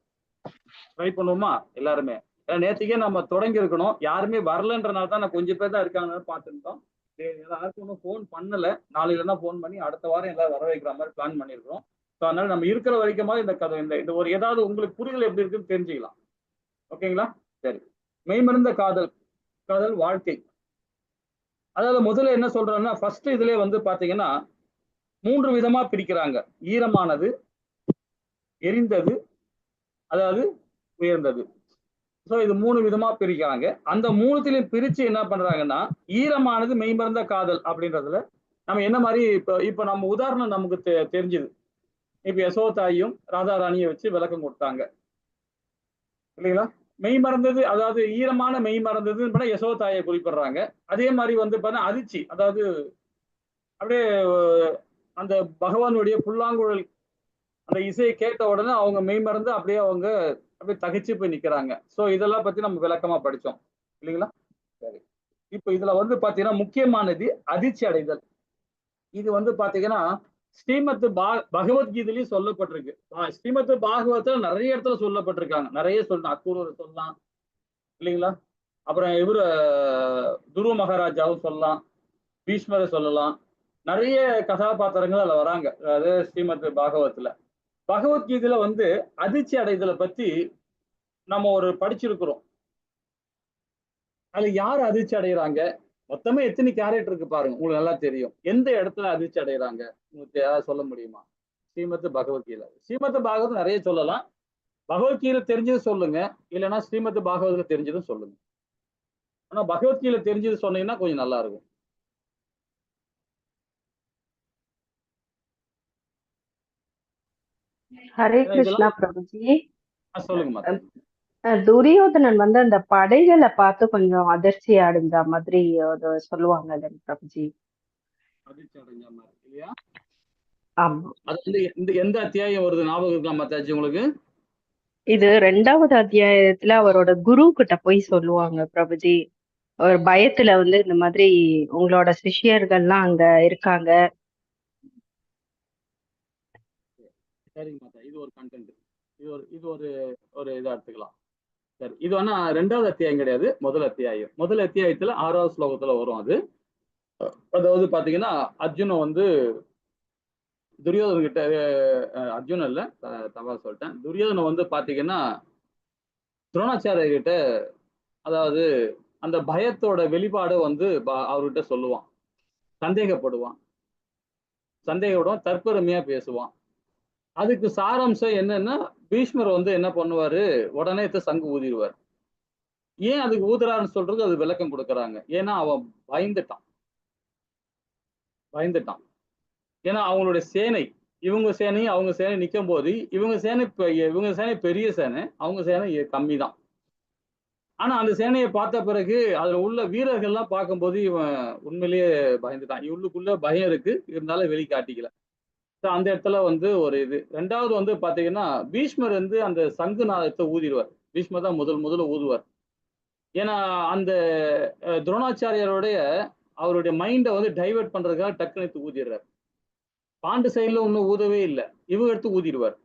ட்ரை பண்ணுவோமா எல்லாருமே? நேற்றுக்கே நம்ம தொடங்கி இருக்கணும், யாருமே வரலன்றனால தான், நான் கொஞ்சம் பேர் தான் இருக்காங்கன்னு பார்த்துருந்தோம். யாருக்கும் ஒன்றும் ஃபோன் பண்ணல, நாளையில தான் ஃபோன் பண்ணி அடுத்த வாரம் எல்லாரும் வர வைக்கிற மாதிரி பிளான் பண்ணியிருக்கிறோம். ஸோ அதனால நம்ம இருக்கிற வரைக்கும் இந்த கதை இந்த ஒரு ஏதாவது உங்களுக்கு புரிதல் எப்படி இருக்குன்னு தெரிஞ்சுக்கலாம். ஓகேங்களா? சரி. மெய்மறந்த காதல் காதல் வாழ்க்கை. அதாவது முதல்ல என்ன சொல்றோம்னா, ஃபர்ஸ்ட் இதுல வந்து பாத்தீங்கன்னா 3 விதமா பிரிக்கிறாங்க. ஈரமானது, எரிந்தது, அதாவது உயர்ந்தது. ஸோ இது 3 விதமா பிரிக்கிறாங்க. அந்த 3த்திலையும் பிரிச்சு என்ன பண்றாங்கன்னா, ஈரமானது மெய்மறந்த காதல் அப்படின்றதுல நம்ம என்ன மாதிரி இப்ப நம்ம உதாரணம் நமக்கு தெரிஞ்சுது. இப்ப யசோதாயும் ராதா ராணியை வச்சு விளக்கம் கொடுத்தாங்க இல்லைங்களா? மெய் மறந்தது, அதாவது ஈரமான மெய் மறந்ததுன்னு யசோதாயை குறிப்பிடுறாங்க. அதே மாதிரி வந்து பார்த்தா அதிர்ச்சி, அதாவது அப்படியே அந்த பகவானுடைய புல்லாங்குழல் அந்த இசையை கேட்ட உடனே அவங்க மெய் மறந்து அப்படியே அவங்க அப்படியே தகைச்சு போய் நிக்கிறாங்க. சோ இதெல்லாம் பத்தி நம்ம விளக்கமா படிச்சோம் இல்லைங்களா? சரி. இப்ப இதுல வந்து பாத்தீங்கன்னா முக்கியமானது அதிர்ச்சி அடைதல். இது வந்து பாத்தீங்கன்னா ஸ்ரீமத் பகவத்கீதையிலையும் சொல்லப்பட்டிருக்கு. ஸ்ரீமத் பாகவத்துல நிறைய இடத்துல சொல்லப்பட்டிருக்காங்க. நிறைய சொல்லலாம், அக்கூரர் சொல்லலாம் இல்லைங்களா? அப்புறம் இவரு துருவ மகாராஜாவும் சொல்லலாம், பீஷ்மரை சொல்லலாம். நிறைய கதாபாத்திரங்கள் அதுல வராங்க, அதாவது ஸ்ரீமத் பாகவத்துல. பகவத்கீதையில வந்து அதிர்ச்சி அடைதலை பத்தி நம்ம ஒரு படிச்சிருக்கிறோம். அதுல யார் அதிர்ச்சி அடைகிறாங்க, மொத்தமே எத்தனை கேரக்டர் இருக்கு பாருங்க, உங்களுக்கு நல்லா தெரியும். எந்த இடத்துல அதிர்ச்சி அடைகிறாங்க உங்களுக்கு யாராவது சொல்ல முடியுமா? ஸ்ரீமத் பகவத்கீதை. ஸ்ரீமத் பாகவத் நிறைய சொல்லலாம். பகவத்கீதை தெரிஞ்சது சொல்லுங்க, இல்லைன்னா ஸ்ரீமத் பாகவத்துல தெரிஞ்சதும் சொல்லுங்க. ஆனா பகவத்கீதை தெரிஞ்சது சொன்னீங்கன்னா கொஞ்சம் நல்லா இருக்கும். ஹரே கிருஷ்ணா பிரபுஜி. சொல்லுங்க மாதா. துரியோதனன் வந்து அந்த படைகளை பார்த்து கொஞ்சம் அதிர்ச்சி அடைஞ்ச மாதிரி சொல்லுவாங்க பிரபுஜி. அதிர்ச்சி அடைஞ்ச மாதிரி இல்லையா? ஆமா. அது வந்து எந்த அத்தியாயம் வருது ஞாபகம் இருக்கா மாதாஜி உங்களுக்கு? இது 2வது அத்தியாயத்துல அவரோட குரு கிட்ட போய் சொல்லுவாங்க பிரபுஜி. ஒரு பயத்துல வந்து இந்த மாதிரி உங்களோட சிஷ்யர்கள்லாம் அங்க இருக்காங்க. சரிங்க மாதா, இது ஒரு கண்டென்ட், இது ஒரு ஒரு இதா எடுத்துக்கலாம். சரி, இது வேணா 2வது அத்தியாயம் கிடையாது, முதல் அத்தியாயம். முதல் அத்தியாயத்துல 6வது ஸ்லோகத்துல வரும் அது. அதாவது பாத்தீங்கன்னா அர்ஜுனன் வந்து துரியோதன கிட்ட, அர்ஜுனன் இல்ல, தவா சொல்லிட்டேன். துரியோதனன் வந்து பாத்தீங்கன்னா துரோணாச்சாரிய கிட்ட, அதாவது அந்த பயத்தோட வெளிப்பாடு வந்து அவர்கிட்ட சொல்லுவான், சந்தேகப்படுவான், சந்தேகப்படுவான், தற்பெருமையா பேசுவான். அதுக்கு சாராம்சம் என்னன்னா, பீஷ்மர் வந்து என்ன பண்ணுவாரு, உடனே சங்கு ஊதிடுவார். ஏன் அதுக்கு ஊதுறாருன்னு சொல்றது அது விளக்கம் கொடுக்கறாங்க. ஏன்னா அவன் பயந்துட்டான். ஏன்னா அவங்களுடைய சேனை, இவங்க சேனையும் அவங்க சேனை நிற்கும் போது இவங்க சேனை பெரிய சேனை, அவங்க சேனை கம்மி தான். ஆனா அந்த சேனையை பார்த்த பிறகு அதுல உள்ள வீரர்கள்லாம் பார்க்கும்போது இவன் உண்மையிலேயே பயந்துட்டான். இவளுக்குள்ள பயம் இருக்கு, இருந்தாலும் வெளிக்காட்டிக்கல. அந்த இடத்துல வந்து ஒரு இது. 2வது வந்து பாத்தீங்கன்னா பீஷ்மர் வந்து அந்த சங்கு நாதத்தை ஊதிடுவார். பீஷ்மர் தான் முதல்ல ஊதுவார். ஏன்னா அந்த துரோணாச்சாரியருடைய அவருடைய மைண்டை வந்து டைவர்ட் பண்றதுக்காக டக்குனு ஊதிடுறார். பாண்டு சைடுல ஒன்னும் ஊதவே இல்லை, இவங்க எடுத்து ஊதிடுவார்.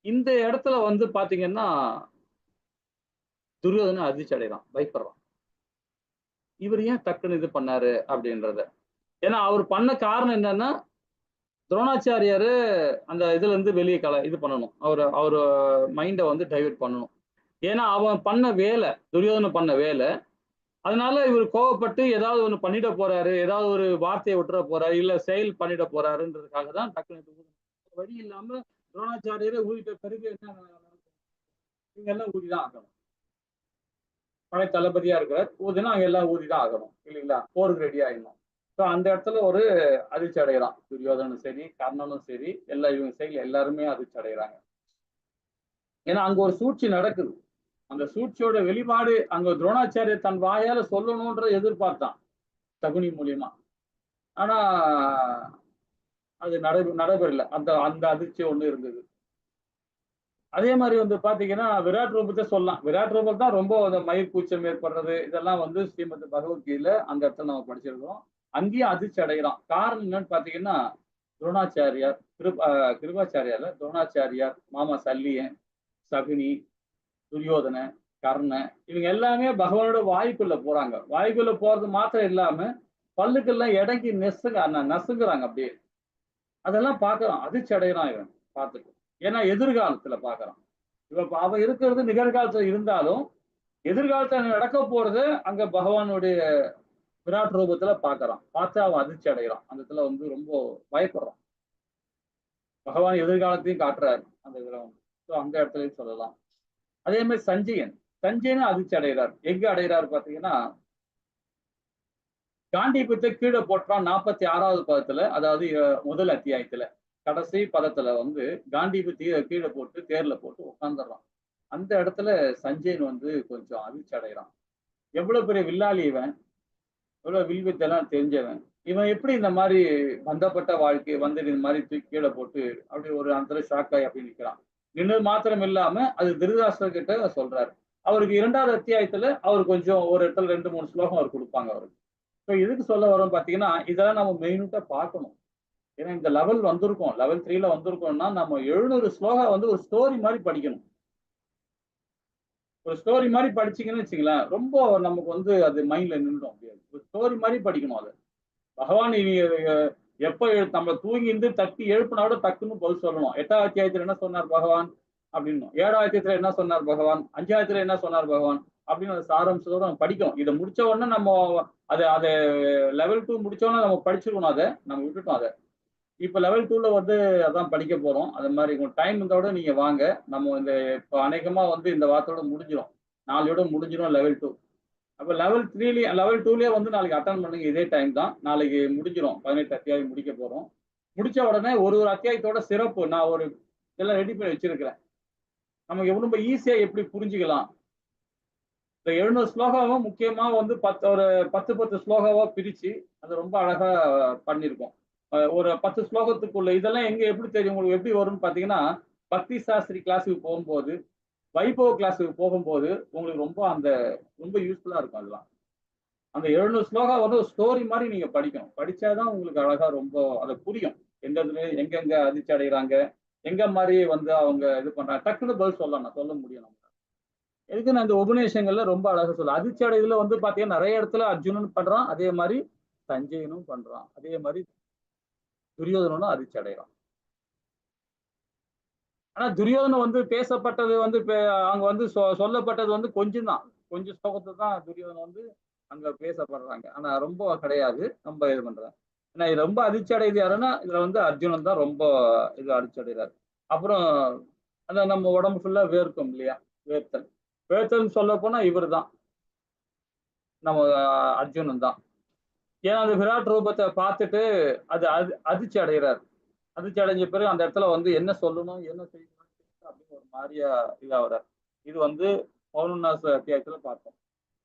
இந்த இடத்துல வந்து பாத்தீங்கன்னா துரியோதனன் அதிர்ச்சி அடைகிறான், பயப்படுறான். இவர் ஏன் டக்குன்னு இது பண்ணாரு அப்படின்றத. ஏன்னா அவர் பண்ண காரணம் என்னன்னா, துரோணாச்சாரியாரு அந்த இதுல இருந்து வெளியே இது பண்ணணும், அவர் மைண்டை வந்து டைவர்ட் பண்ணணும். ஏன்னா அவன் பண்ண வேலை, துரியோதனன் பண்ண வேலை, அதனால இவர் கோவப்பட்டு ஏதாவது ஒண்ணு பண்ணிட போறாரு, ஏதாவது ஒரு வார்த்தையை விட்டுற போறாரு, இல்ல செயல் பண்ணிட போறாருன்றதுக்காக தான் டக்குனு வழி இல்லாம துரோணாச்சாரியரை ஊதிட்ட பிறகு என்ன இவங்க எல்லாம் ஊதிதான் ஆகணும். பழைய தளபதியா இருக்கிறார், ஊதினா அங்க எல்லாம் ஊதிதான் ஆகணும் இல்லைங்களா? போருக்கு ரெடி ஆயிடணும். ஸோ அந்த இடத்துல ஒரு அதிர்ச்சி அடைகிறான். துரியோதனும் சரி, கர்ணனும் சரி, எல்லா இவங்க சைட்ல எல்லாருமே அதிர்ச்சி அடைகிறாங்க. ஏன்னா அங்க ஒரு சூழ்ச்சி நடக்குது. அந்த சூழ்ச்சியோட வெளிப்பாடு அங்க துரோணாச்சாரியர் தன் வாயால சொல்லணும்ன்ற எதிர்பார்த்தான் சகுனி மூலியமா. ஆனா அது நடைபெறல. அந்த அந்த அதிர்ச்சி ஒண்ணு இருந்தது. அதே மாதிரி வந்து பாத்தீங்கன்னா விராட் ரூபத்தை சொல்லலாம். விராட் ரூபம் தான் ரொம்ப அந்த மயிர் கூச்சம் ஏற்படுறது இதெல்லாம் வந்து ஸ்ரீமத் பகவத்கீதையில அந்த இடத்துல நம்ம படிச்சிருக்கோம். அங்கேயும் அதிர்ச்சி அடைகிறான். காரணம் என்னன்னு பாத்தீங்கன்னா துரோணாச்சாரியார் கிருபாச்சாரியார் துரோணாச்சாரியார், மாமா சல்லியன், சகுனி, துரியோதன, கர்ண இவங்க எல்லாமே பகவானோட வாய்க்குள்ள போறாங்க. வாய்க்குள்ள போறது மாத்திரம் இல்லாம பல்லுக்கெல்லாம் இடங்கி நசுங்குறாங்க அப்படியே. அதெல்லாம் பார்க்கறான். அதிர்ச்சி அடைகிறான் இவன் பார்த்துட்டு. ஏன்னா எதிர்காலத்துல பார்க்கறான். இவன் அவன் இருக்கிறது நிகழ்காலத்துல இருந்தாலும் எதிர்காலத்துல நடக்க போறது அங்க பகவானுடைய விராட் ரூபத்துல பார்க்கறான். பார்த்து அவன் அதிர்ச்சி அடைகிறான். அந்த இடத்துல வந்து ரொம்ப பயப்படுறான். பகவான் எதிர்காலத்தையும் காட்டுறாரு அந்த இதுல. அந்த இடத்துலயும் சொல்லலாம். அதே மாதிரி சஞ்சயனும் அதிர்ச்சி அடைகிறார். எங்க அடைகிறார் பாத்தீங்கன்னா காண்டீபத்தை கீழே போட்டான் 46வது பதத்துல, அதாவது முதல் அத்தியாயத்துல கடைசி பதத்துல வந்து காண்டீபத்தை கீழே போட்டு தேர்ல போட்டு உட்காந்துடுறான். அந்த இடத்துல சஞ்சயன் வந்து கொஞ்சம் அதிர்ச்சி அடைகிறான். எவ்வளவு பெரிய வில்லாளி இவன், எவ்வளவு வில்வித்தெல்லாம் தெரிஞ்சவன், இவன் எப்படி இந்த மாதிரி பந்தப்பட்ட வாழ்க்கை வந்து இந்த மாதிரி தூக்கி கீழே போட்டு அப்படி ஒரு அந்த ஷாக்காய் அப்படி நிற்கிறான். நின்று மாத்திரம் இல்லாம அது திருதராஷ்டிரர் கிட்ட சொல்றாரு. அவருக்கு 2வது அத்தியாயத்துல அவர் கொஞ்சம் ஒரு இடத்துல 2-3 ஸ்லோகம் அவர் கொடுப்பாங்க அவருக்கு. ஸோ எதுக்கு சொல்ல வரோம் பாத்தீங்கன்னா இதெல்லாம் நம்ம மெயினூட்டா பார்க்கணும். ஏன்னா இந்த லெவல் வந்திருக்கோம், லெவல் 3ல வந்திருக்கோம்னா நம்ம 700 ஸ்லோகம் வந்து ஒரு ஸ்டோரி மாதிரி படிக்கணும். ஒரு ஸ்டோரி மாதிரி படிச்சீங்கன்னு வச்சுங்களேன், ரொம்ப நமக்கு வந்து அது மைண்ட்ல நின்றுடும். ஒரு ஸ்டோரி மாதிரி படிக்கணும். அது பகவான் எப்ப நம்ம தூங்கி இருந்து தட்டி எழுப்பினாவோட டக்குன்னு பதில் சொல்லணும். 8வது அத்தியாயத்துல என்ன சொன்னார் பகவான் அப்படின்னு, 7வது அத்தியாயத்துல என்ன சொன்னார் பகவான், 5ஆவதுல என்ன சொன்னார் பகவான் அப்படின்னு அந்த சாராம்சத்தோட நம்ம படிக்கணும். இதை முடிச்ச உடனே நம்ம அதை லெவல் 2 முடிச்சோடனே நம்ம படிச்சிருக்கணும். அதை நம்ம விட்டுட்டோம். அதை இப்ப லெவல் 2ல வந்து அதான் படிக்க போறோம். அது மாதிரி உங்க டைம் இருந்தோட நீங்க வாங்க. நம்ம இந்த இப்போ அநேகமா வந்து இந்த வாரத்தோட முடிஞ்சிடும், நாளையோட முடிஞ்சிடும் லெவல் 2. அப்ப லெவல் 2லயே வந்து நாளைக்கு அட்டன் பண்ணுங்க. இதே டைம் தான், நாளைக்கு முடிஞ்சிடும். 18 அத்தியாயம் முடிக்க போறோம். முடிச்ச உடனே ஒரு அத்தியாயத்தோட சிறப்பு நான் ஒரு இதெல்லாம் ரெடி பண்ணி வச்சிருக்கிறேன். நமக்கு ரொம்ப ஈஸியா எப்படி புரிஞ்சுக்கலாம். இந்த 700 ஸ்லோகாவும் முக்கியமா வந்து 10 ஸ்லோகாவா பிரிச்சு அது ரொம்ப அழகா பண்ணியிருக்கோம். ஒரு 10 ஸ்லோகத்துக்குள்ள இதெல்லாம் எங்க எப்படி தெரியும் உங்களுக்கு, எப்படி வரும்னு பாத்தீங்கன்னா பக்தி சாஸ்திரி கிளாஸுக்கு போகும்போது, வைபவ கிளாஸுக்கு போகும்போது உங்களுக்கு ரொம்ப யூஸ்ஃபுல்லா இருக்கும். அதெல்லாம் அந்த 700 ஸ்லோகா வந்து ஒரு ஸ்டோரி மாதிரி நீங்க படிக்கணும். படிச்சாதான் உங்களுக்கு அழகா ரொம்ப அதை புரியும். எங்கெங்க அதிர்ச்சி அடைகிறாங்க, எங்க மாதிரி வந்து அவங்க இது பண்றாங்க, டக்குன்னு பதில் சொல்லலாம், சொல்ல முடியும். நம்ம எதுக்கு நான் இந்த உபநிஷங்கள்ல ரொம்ப அழகா சொல்ல அதிர்ச்சி அடைதுல வந்து பாத்தீங்கன்னா நிறைய இடத்துல அர்ஜுனன் பண்றான், அதே மாதிரி சஞ்சயனும் பண்றான், அதே மாதிரி துரியோதனும் அதிர்ச்சி அடைகிறான். ஆனா துரியோதனன் வந்து பேசப்பட்டது வந்து அங்க வந்து சொல்லப்பட்டது வந்து கொஞ்சம் ஸ்லோகத்தை தான் துரியோதனன் வந்து அங்க பேசப்படுறாங்க. ஆனா ரொம்ப கிடையாது, ரொம்ப இது பண்றாங்க. ஏன்னா இது ரொம்ப அதிர்ச்சி அடையுது யாருன்னா இதுல வந்து அர்ஜுனன் தான் ரொம்ப இது அதிர்ச்சி அடைகிறாரு. அப்புறம் அந்த நம்ம உடம்பு ஃபுல்லா வேர்க்கும் இல்லையா, வேர்த்தல் சொல்ல போனா இவர் தான், நம்ம அர்ஜுனன் தான். ஏன்னா அந்த விராட் ரூபத்தை பார்த்துட்டு அது அதிர்ச்சி அடைகிறார். அதிர்ச்சி அடைஞ்ச பிறகு அந்த இடத்துல வந்து என்ன சொல்லணும் என்ன செய்யணும் அப்படின்னு ஒரு மாதிரியா இதாகிறார். இது வந்து 11வது அத்தியாயத்துல பார்த்தோம்.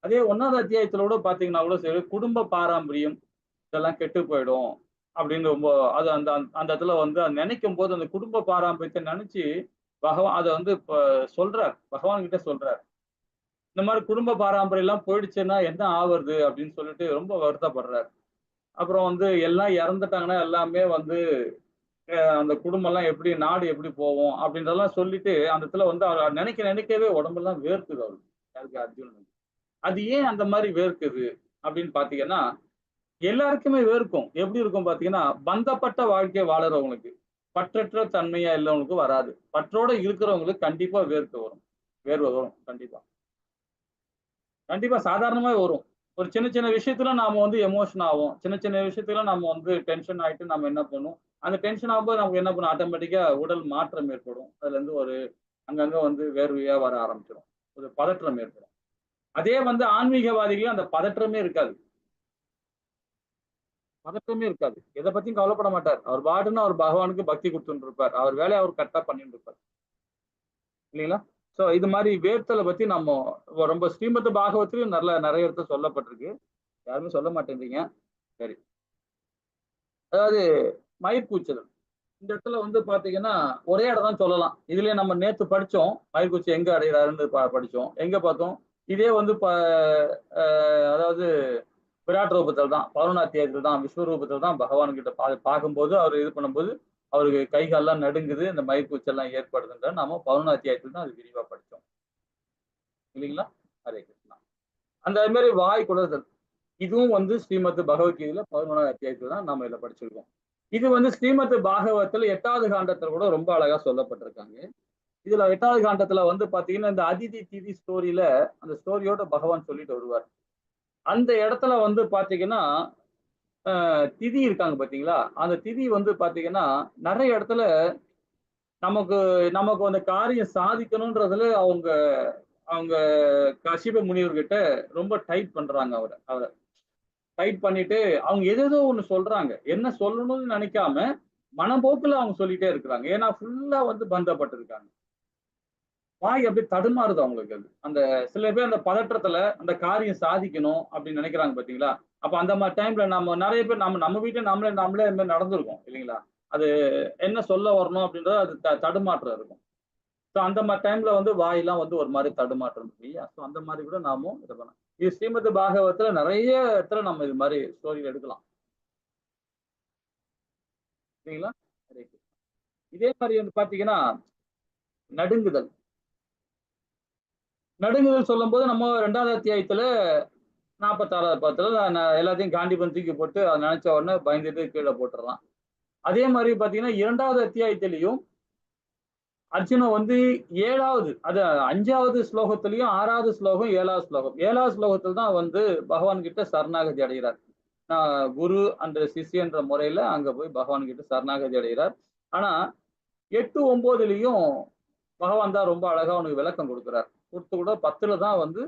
அதே 1வது அத்தியாயத்துல கூட பாத்தீங்கன்னா கூட சரி, குடும்ப பாரம்பரியம் இதெல்லாம் கெட்டு போயிடும் அப்படின்னு ரொம்ப அது அந்த அந்த இடத்துல வந்து நினைக்கும் போது அந்த குடும்ப பாரம்பரியத்தை நினைச்சு பகவான் அதை வந்து இப்ப சொல்றார், பகவான் கிட்ட சொல்றார். இந்த மாதிரி குடும்ப பாரம்பரியம் எல்லாம் போயிடுச்சுன்னா என்ன ஆவறது அப்படின்னு சொல்லிட்டு ரொம்ப வருத்தப்படுறாரு. அப்புறம் வந்து எல்லாம் இறந்துட்டாங்கன்னா எல்லாமே வந்து அந்த குடும்பம் எல்லாம் எப்படி, நாடு எப்படி போவோம் அப்படின்றதெல்லாம் சொல்லிட்டு அந்த இடத்துல வந்து அவர் நினைக்கவே உடம்பெல்லாம் வேர்க்குது அவருக்கு, யாருக்கு, அர்ஜுனனுக்கு. அது ஏன் அந்த மாதிரி வேர்க்குது அப்படின்னு பாத்தீங்கன்னா எல்லாருக்குமே வேர்க்கும். எப்படி இருக்கும் பாத்தீங்கன்னா பந்தப்பட்ட வாழ்க்கையை வாழறவங்களுக்கு, பற்றற்ற தன்மையா இல்லவங்களுக்கு வராது. பற்றோட இருக்கிறவங்களுக்கு கண்டிப்பா வேர்வை வரும். கண்டிப்பா சாதாரணமாவே வரும். ஒரு சின்ன சின்ன விஷயத்துல நாம வந்து எமோஷன் ஆகும். சின்ன சின்ன விஷயத்துல நம்ம வந்து டென்ஷன் ஆயிட்டு நம்ம என்ன பண்ணும், அந்த டென்ஷன் ஆகும்போது நமக்கு என்ன பண்ணும், ஆட்டோமேட்டிக்கா உடல் மாற்றம் ஏற்படும். அதுல இருந்து ஒரு அங்கங்க வந்து வேர்வையா வர ஆரம்பிச்சிடும். ஒரு பதற்றம் ஏற்படும். அதே வந்து ஆன்மீகவாதிகளும் அந்த பதற்றமே இருக்காது. பதற்றமே இருக்காது. எத பத்தியும் கவலைப்பட மாட்டார். அவர் பாட்டுன்னு அவர் பகவானுக்கு பக்தி குடுத்துட்டு இருப்பார். அவர் வேலைய அவர் கரெக்ட்டா பண்ணிட்டு இருப்பார். இல்லைங்களா? சோ இது மாரி வேர்த்தல பத்தி நம்ம ரொம்ப ஸ்ரீமத் பாகவத்திலும் நெறைய இடத்துல சொல்லப்பட்டிருக்கு. யாருமே சொல்ல மாட்டேன்றீங்க. சரி. அதாவது மயிர்கூச்சல். இந்த இடத்துல வந்து பாத்தீங்கன்னா, ஒரே இடம் தான் சொல்லலாம். இதுலயே நம்ம நேத்து படிச்சோம். மயிர்கூச்சல் எங்க அடைகிறாருன்னு படிச்சோம். எங்க பார்த்தோம்? இதே வந்து அ அதாவது விராட் ரூபத்துல தான். 11 அத்தியாயத்துல தான், விஸ்வரூபத்துல தான் பகவான் கிட்ட பார்க்கும்போது, அவர் இது பண்ணும்போது, அவருக்கு கை கால்லாம் நடுங்குது. இந்த மயிர்கூச்சல்லாம் ஏற்படுதுன்ற நாம 11 அத்தியாயத்துல தான் அது விரிவா படிச்சோம். இல்லைங்களா? ஹரே கிருஷ்ணா. அந்த மாரி வாய் குளறுதல். இதுவும் வந்து ஸ்ரீமத் பகவத்கீதையில 11வது அத்தியாயத்துல தான் நாம இத படிச்சிருக்கோம். இது வந்து ஸ்ரீமத் பாகவத்துல 8வது காண்டத்துல கூட ரொம்ப அழகா சொல்லப்பட்டிருக்காங்க. இதுல 8வது காண்டத்துல வந்து பாத்தீங்கன்னா, இந்த அதிதி திதி ஸ்டோரியில அந்த ஸ்டோரியோட பகவான் சொல்லிட்டு வருவார். அந்த இடத்துல வந்து பாத்தீங்கன்னா, திதி இருக்காங்க பாத்தீங்களா? அந்த திதி வந்து பாத்தீங்கன்னா, நெறைய இடத்துல நமக்கு நமக்கு அந்த காரியம் சாதிக்கணும்ன்றதுல அவங்க அவங்க கசிப முனிவர்கிட்ட ரொம்ப டைட் பண்றாங்க அவர. டைப் பண்ணிட்டு அவங்க எதேதோ ஒண்ணு சொல்றாங்க. என்ன சொல்லணும்னு நினைக்காம, மனப்போக்குல அவங்க சொல்லிட்டே இருக்கிறாங்க. ஏன்னா ஃபுல்லா வந்து பந்தப்பட்டிருக்காங்க. வாய் அப்படியே தடுமாறுது அவங்களுக்கு அது. அந்த சில பேர் அந்த பதற்றத்துல அந்த காரியம் சாதிக்கணும் அப்படின்னு நினைக்கிறாங்க பார்த்தீங்களா? அப்ப அந்த மாரி டைம்ல நம்ம நெறைய பேர் நம்ம நம்ம வீட்ல நம்மளே இந்த மாரி நடந்திருக்கோம் இல்லைங்களா? அது என்ன சொல்ல வரணும் அப்படின்றது அது தடுமாற்றம் இருக்கும். ஸோ அந்த மாரி டைம்ல வந்து வாயெல்லாம் வந்து ஒரு மாரி தடுமாற்றம் இல்லையா? ஸோ அந்த மாரி கூட நாமும் இது பண்ணலாம். இது ஸ்ரீமத் பாகவத்துல நெறைய இடத்துல நம்ம இது மாரி ஸ்டோரி எடுக்கலாம். சரிங்களா? ஹரே கிருஷ்ணா. இதே மாரி வந்து பார்த்தீங்கன்னா, நடுங்குதல். நடுங்குதல் சொல்லும்போது நம்ம 2வது அத்தியாயத்துல 46வது பாத்துல எல்லாத்தையும் காண்டிபம் தூக்கி போட்டு அத நெனச்ச உடனே பயந்துட்டு கீழ போட்டுறலாம். அதே மாரி பார்த்தீங்கன்னா, 2வது அத்தியாயத்திலயும் அர்ஜுனன் வந்து 7வது 5வது ஸ்லோகத்திலயும் 6வது ஸ்லோகம், 7வது ஸ்லோகம். 7வது ஸ்லோகத்துல தான் வந்து பகவான் கிட்ட சரணாகதி அடைகிறார். நான் குரு அண்ட் சிஷ்யன்ற முறையில அங்க போய் பகவான் கிட்ட சரணாகதி அடைகிறார். ஆனா 8, 9லயும் பகவான் தான் ரொம்ப அழகா அவனுக்கு விளக்கம் கொடுக்கிறார். கொடுத்து கூட 10ல தான் வந்து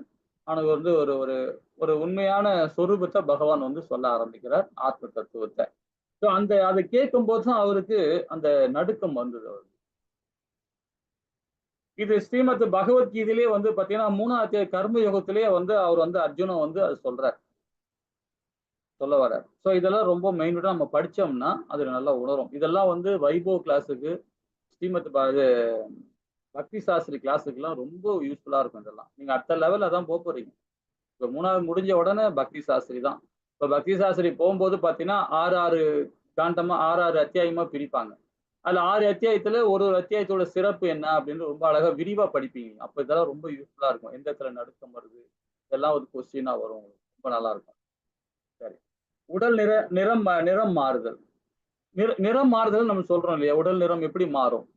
அவனுக்கு வந்து ஒரு ஒரு ஒரு உண்மையான சொரூபத்த பகவான் வந்து சொல்ல ஆரம்பிக்கிறார். ஆத்ம தத்துவத்த. ஸோ அத கேட்கும்போது தான் அவருக்கு அந்த நடுக்கம் வந்தது அவருக்கு. இது ஸ்ரீமத் பகவத்கீதையிலேயே வந்து பாத்தீங்கன்னா 3வது அத்தியாய கர்ம யுகத்திலேயே வந்து அவர் வந்து அர்ஜுனன் வந்து அது சொல்றார். சொல்ல வர்றார். ஸோ இதெல்லாம் ரொம்ப மைன்யூட்டா நம்ம படிச்சோம்னா, அதுல நல்லா உணரும். இதெல்லாம் வந்து வைபவ் கிளாஸுக்கு, ஸ்ரீமத் இது பக்தி சாஸ்திரி கிளாஸுக்குலாம் ரொம்ப யூஸ்ஃபுல்லா இருக்கும் இதெல்லாம். நீங்க அடுத்த லெவல்ல தான் போறீங்க. இப்ப 3வது முடிஞ்ச உடனே பக்தி சாஸ்திரி தான். இப்ப பக்தி சாஸ்திரி போகும்போது பார்த்தீங்கன்னா, 6 காண்டமா 6 அத்தியாயமா பிரிப்பாங்க. அதுல 6 அத்தியாயத்துல ஒரு ஒரு அத்தியாயத்தோட சிறப்பு என்ன அப்படின்னு ரொம்ப அழகா விரிவா படிப்பீங்க. அப்ப இதெல்லாம் ரொம்ப யூஸ்ஃபுல்லா இருக்கும். எந்த இடத்துல நடுக்கம் வருது, இதெல்லாம் ஒரு கொஸ்டினா வரும். ரொம்ப நல்லா இருக்கும். சரி. உடல் நிறம் மாறுதல். நிறம் மாறுதல் நம்ம சொல்றோம் இல்லையா? உடல் நிறம் எப்படி மாறும்?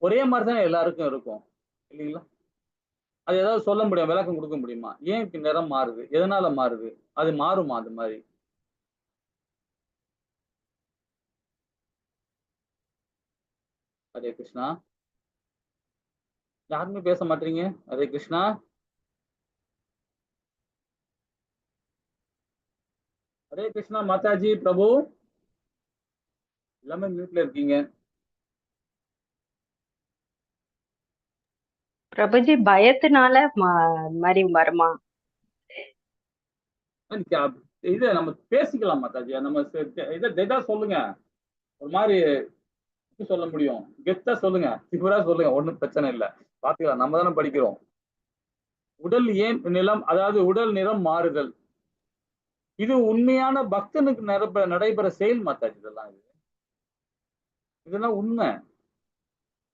ஒரே மாரி தானே எல்லாருக்கும் இருக்கும். இல்லீங்களா? அது ஏதாவது சொல்ல முடியும், விளக்கம் குடுக்க முடியுமா? ஏன் இப்படி நிறம் மாறுது? எதனால மாறுது? அது மாறுமா அது மாரி? ஹரே கிருஷ்ணா. யாருமே பேச மாட்றீங்க? ஹரே கிருஷ்ணா. ஹரே கிருஷ்ணா மாதாஜி, பிரபு. எல்லாமே மியூட்ல இருக்கீங்க. பிரபுஜி பயத்தினால மாதிரி வருமா? இத நம்ம பேசிக்கலாம் மாதாஜி. நம்ம இத டேட்டா சொல்லுங்க. ஒரு மாரி எப்படி சொல்ல முடியும்? கெத்தா சொல்லுங்க. சிவரா சொல்லுங்க. ஒண்ணும் பிரச்சனை இல்ல. பாத்துக்கலாம். நம்ம தானே படிக்கிறோம். அதாவது உடல் நிறம் மாறுதல். இது உண்மையான பக்தனுக்கு நடைபெற செயல் மாதாஜி இதெல்லாம். இதெல்லாம் உண்மை.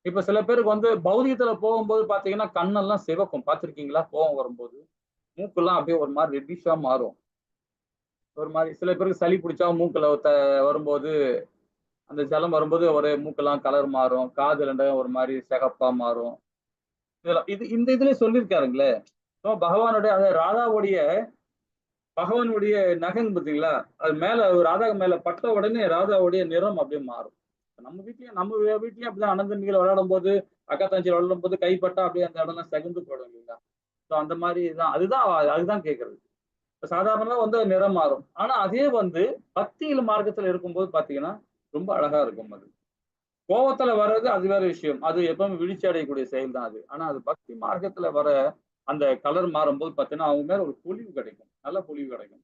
இப்ப சில பேருக்கு வந்து பௌதிகத்துல போகும்போது பாத்தீங்கன்னா, கண்ணெல்லாம் சிவக்கும். பார்த்திருக்கீங்களா? கோவம் வரும்போது. மூக்கெல்லாம் அப்படியே ஒரு மாரி ரெட்டிஷா மாறும். ஒரு மாரி சில பேருக்கு சளி பிடிச்சா மூக்குல வரும்போது, அந்த ஜலம் வரும்போது ஒரு மூக்கெல்லாம் கலர் மாறும். காது 2 ஒரு மாரி சிகப்பா மாறும். இந்த இதுலயே சொல்லியிருக்காருங்களே. பகவானுடைய அதாவது ராதாவுடைய பகவானுடைய நகம் பார்த்தீங்களா, அது மேல ராதா மேல பட்ட உடனே ராதாவுடைய நிறம் அப்படியே மாறும். நம்ம வீட்லயும் அப்படிதான் அண்ணன் தம்பிகள் விளையாடும் போது, அக்கா தங்கச்சிகள் விளையாடும் போது கைப்பட்டா அப்படியே அந்த இடம்லாம் செகந்து போயிடும் இல்லைங்களா? ஸோ அந்த மாதிரி தான் அதுதான் கேட்கறது. சாதாரணமா வந்து அது நிறம் மாறும். ஆனா அதே வந்து பக்தியில மார்க்கத்துல இருக்கும்போது பார்த்தீங்கன்னா, ரொம்ப அழகா இருக்கும் அது. கோவத்துல வர்றது அது வேற விஷயம். அது எப்பவுமே வீழ்ச்சி அடையக்கூடிய செயல் தான் அது. ஆனா அது பக்தி மார்க்கத்துல வர அந்த கலர் மாறும்போது பார்த்தீங்கன்னா, அவங்க மேல ஒரு பொலிவு கிடைக்கும். நல்ல பொலிவு கிடைக்கும்.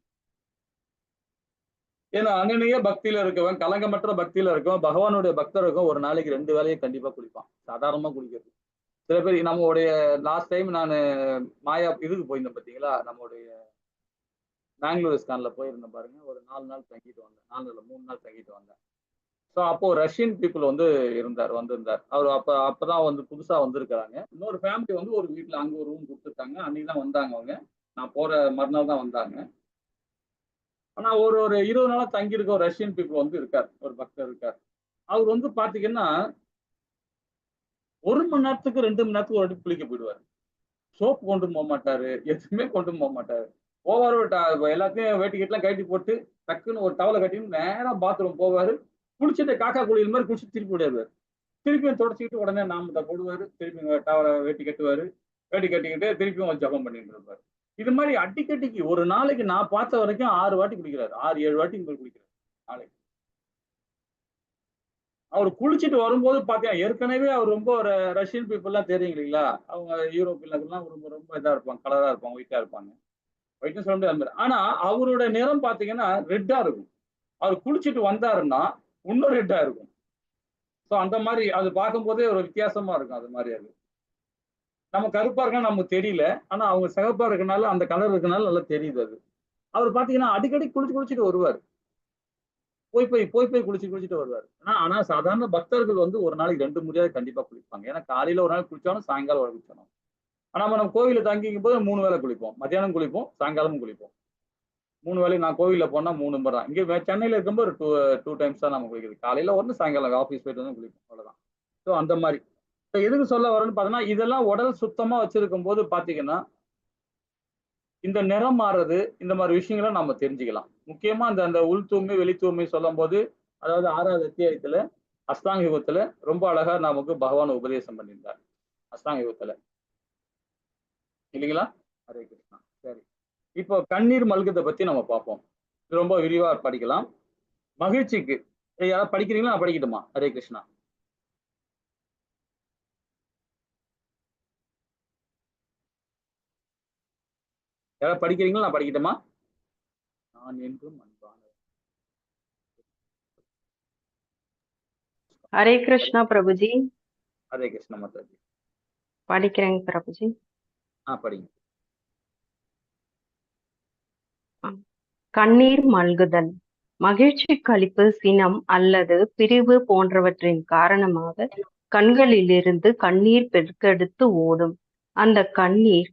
ஏன்னா அங்கனயே பக்தியில இருக்கவன், கலங்கமற்ற பக்தியில இருக்கவன், பகவானுடைய பக்தருக்கும் ஒரு நாளைக்கு 2 வேளையும் கண்டிப்பா குளிப்பான். சாதாரணமா குளிக்கிறது. சில பேர் நம்மளுடைய லாஸ்ட் டைம் நானு மாயா இதுக்கு போயிருந்தேன் பார்த்தீங்களா? நம்முடைய பெங்களூர் இஸ்கான்ல போயிருந்தேன் பாருங்க. ஒரு 4 நாள் தங்கிட்டு வந்தேன். 4 இல்ல 3 நாள் தங்கிட்டு வந்தேன். ஸோ அப்போ ரஷ்யன் பீப்புள் வந்து வந்திருந்தார். அவரு அப்பதான் வந்து புதுசா வந்திருக்கிறாங்க. இன்னொரு ஃபேமிலி வந்து ஒரு வீட்ல அங்க ஒரு ரூம் குடுத்துருக்காங்க. அன்னைக்கு தான் வந்தாங்க அவங்க. நான் போற மறுநாள் தான் வந்தாங்க. ஆனா ஒரு 20 நாளா தங்கியிருக்க ஒரு ரஷ்யன் பீப்புள் வந்து இருக்கார். ஒரு பக்தர் இருக்கார். அவர் வந்து பாத்தீங்கன்னா, 1 மணி நேரத்துக்கு 2 மணி நேரத்துக்கு ஒரு வாட்டி குளிக்க போயிடுவாரு. சோப் கொண்டு போமாட்டாரு. எதுவுமே கொண்டு போமாட்டாரு. போவாரு எல்லாத்தையும் வேட்டி கீட்டெல்லாம் கழட்டி போட்டு, டக்குன்னு ஒரு டவல கட்டின்னு நேரா பாத்ரூம் போவாரு. குளிச்சுட்டு காக்கா குளியல் மாரி குளிச்சுட்டு திருப்பி ஓடியாருவாரு. திருப்பியும் தொடச்சுக்கிட்டு உடனே நாமத்தை போடுவாரு. திருப்பி டவல வேட்டி கட்டுவாரு. வேட்டி கட்டிக்கிட்டு திருப்பியும் ஜெபம் பண்ணிட்டு இருப்பாரு. இது மாதிரி அடிக்கடிக்கு ஒரு நாளைக்கு நான் பார்த்த வரைக்கும் 6 வாட்டி குளிக்கிறாரு. 6, 7 வாட்டி குளிக்கிறாரு நாளைக்கு. அவர் குளிச்சுட்டு வரும்போது பார்த்தீங்கன்னா, ஏற்கனவே அவர் ரொம்ப ஒரு ரஷ்யன் பீப்புள்லாம் தெரியும் இல்லைங்களா? அவங்க யூரோப்பியன்லாம் ரொம்ப ரொம்ப இதா இருப்பாங்க. கலரா இருப்பாங்க. ஒயிட்டா இருப்பாங்க. ஒயிட்ன்னு சொல்ல முடியாது. ஆனா அவரோட நிறம் பார்த்தீங்கன்னா, ரெட்டா இருக்கும். அவர் குளிச்சுட்டு வந்தாருன்னா, இன்னும் ரெட்டா இருக்கும். ஸோ அந்த மாரி அது பார்க்கும்போதே ஒரு வித்தியாசமா இருக்கும். அது மாரி அது. நம்ம கருப்பா இருக்கா நமக்கு தெரியல. ஆனா அவங்க சிகப்பா இருக்கனால, அந்த கலர் இருக்கனால நல்லா தெரியுது அது. அவர் பார்த்தீங்கன்னா, அடிக்கடி குளிச்சுட்டு வருவாரு. போய் குளிச்சுட்டு வருவாரு. ஆனா சாதாரண பக்தர்கள் வந்து ஒரு நாளைக்கு 2 முறையாவது கண்டிப்பா குளிப்பாங்க. ஏன்னா காலையில ஒரு நாள் குளிச்சாலும், சாயங்காலம் ஒரு குளிச்சாலும். ஆனா நம்ம கோவில்ல தங்கிக்கும்போது 3 வேளை குளிப்போம். மத்தியானம் குளிப்போம், சாயங்காலமும் குளிப்போம். 3 வேளை நான் கோவில்ல போனா 3 முறை தான். இங்க சென்னையில இருக்கும்போது 2 டைம்ஸ் தான் நம்ம குளிக்கிறது. காலையில 1, சாயங்காலம் ஆஃபீஸ் போயிட்டு வந்து குளிப்போம். அவ்வளவுதான். ஸோ அந்த மாரி. எதுக்கு சொல்ல வரேன்னு பார்த்தீங்கன்னா, இதெல்லாம் உடல் சுத்தமா வச்சிருக்கும்போது பார்த்தீங்கன்னா, இந்த நிறம் மாறுறது, இந்த மாரி விஷயங்கள நம்ம தெரிஞ்சுக்கலாம். முக்கியமா அந்த அந்த உள் தூய்மை, வெளி தூய்மை சொல்லும்போது, அதாவது 6வது அத்தியாயத்துல, அஷ்டாங்க யோகத்துல ரொம்ப அழகா நமக்கு பகவான் உபதேசம் பண்ணியிருந்தார். அஷ்டாங்க யோகத்துல. இல்லைங்களா? ஹரே கிருஷ்ணா. சரி. இப்போ கண்ணீர் மல்கத்த பத்தி நம்ம பார்ப்போம். இது ரொம்ப விரிவா படிக்கலாம். மகிழ்ச்சிக்கு யாராவது படிக்கிறீங்களா? நான் படிக்கட்டுமா? ஹரே கிருஷ்ணா. யாராவது படிக்கிறீங்களா? நான் படிக்கட்டுமா? நான் என்றும் அன்பானவர். ஹரே கிருஷ்ணா பிரபுஜி. ஹரே கிருஷ்ணா மாதாஜி. படிக்கிறேங்க பிரபுஜி. படிங்க. கண்ணீர் மல்குதல். மகிழ்ச்சி, களிப்பு, சினம் அல்லது பிரிவு போன்றவற்றின் காரணமாக கண்களிலிருந்து கண்ணீர் பெருக்கெடுத்து ஓடும். அந்த கண்ணீர்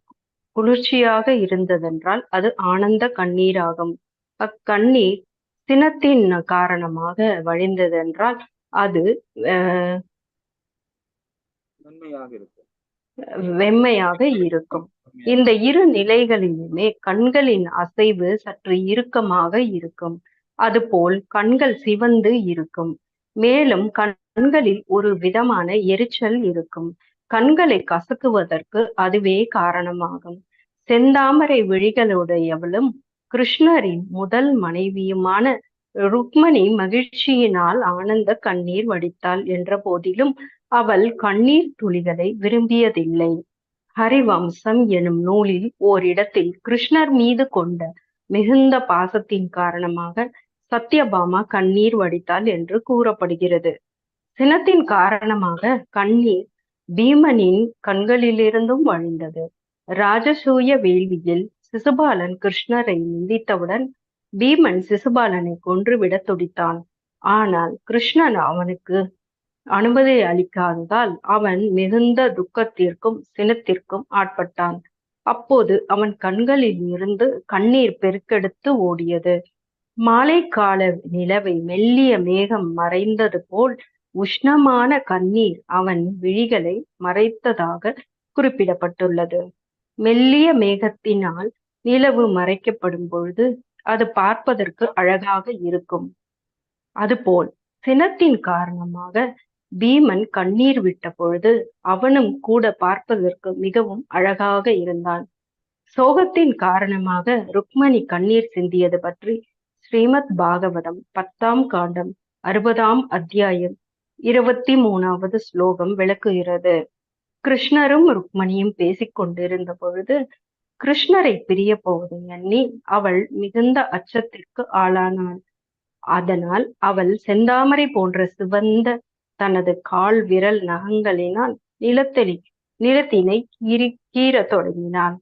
குளிர்ச்சியாக இருந்ததென்றால் அது ஆனந்த கண்ணீராகும். அக்கண்ணீர் சினத்தின் காரணமாக வழிந்ததென்றால் அது நன்மையாக இருக்கும். வெம்மையாக இருக்கும். இந்த இரு நிலைகளிலுமே கண்களின் அசைவு சற்று இறுக்கமாக இருக்கும். அதுபோல் கண்கள் சிவந்து இருக்கும். மேலும் கண்களில் ஒரு விதமான எரிச்சல் இருக்கும். கண்களை கசக்குவதற்கு அதுவே காரணமாகும். செந்தாமரை விழிகளுடையவளும் கிருஷ்ணரின் முதல் மனைவியுமான ருக்மணி மகிழ்ச்சியினால் ஆனந்த கண்ணீர் வடித்தாள் என்ற போதிலும் அவள் கண்ணீர் துளிகளை விரும்பியதில்லை. ஹரிவம்சம் எனும் நூலில் ஓரிடத்தில் கிருஷ்ணர் மீது கொண்ட மிகுந்த பாசத்தின் காரணமாக சத்யபாமா கண்ணீர் வடித்தாள் என்று கூறப்படுகிறது. சினத்தின் காரணமாக கண்ணீர் பீமனின் கண்களிலிருந்தும் வழிந்தது. ராஜசூய வேள்வியில் சிசுபாலன் கிருஷ்ணரை நிந்தித்தவுடன் பீமன் சிசுபாலனை கொன்றுவிட துடித்தான். ஆனால் கிருஷ்ணன் அவனுக்கு அனுமதி அளிக்காததால் அவன் மிகுந்த துக்கத்திற்கும் சினத்திற்கும் ஆட்பட்டான். அப்போது அவன் கண்களில் இருந்து கண்ணீர் பெருக்கெடுத்து ஓடியது. மாலை கால நிலவை மெல்லிய மேகம் மறைந்தது போல் உஷ்ணமான கண்ணீர் அவன் விழிகளை மறைத்ததாக குறிப்பிடப்பட்டுள்ளது. மெல்லிய மேகத்தினால் நிலவு மறைக்கப்படும் பொழுது அது பார்ப்பதற்கு அழகாக இருக்கும். அதுபோல் சினத்தின் காரணமாக பீமன் கண்ணீர் விட்ட பொழுது அவனும் கூட பார்ப்பதற்கு மிகவும் அழகாக இருந்தான். சோகத்தின் காரணமாக ருக்மணி கண்ணீர் சிந்தியது பற்றி ஸ்ரீமத் பாகவதம் 10ஆம் காண்டம் 60ஆம் அத்தியாயம் 23வது ஸ்லோகம் விளக்குகிறது. கிருஷ்ணரும் ருக்மணியும் பேசிக் கொண்டிருந்த பொழுது கிருஷ்ணரை பிரிய போவதை எண்ணி அவள் மிகுந்த அச்சத்திற்கு ஆளானாள். அதனால் அவள் செந்தாமரை போன்ற சிவந்த தனது கால் விரல் நகங்களினால் நிலத்தினை கீறத் தொடங்கினாள்.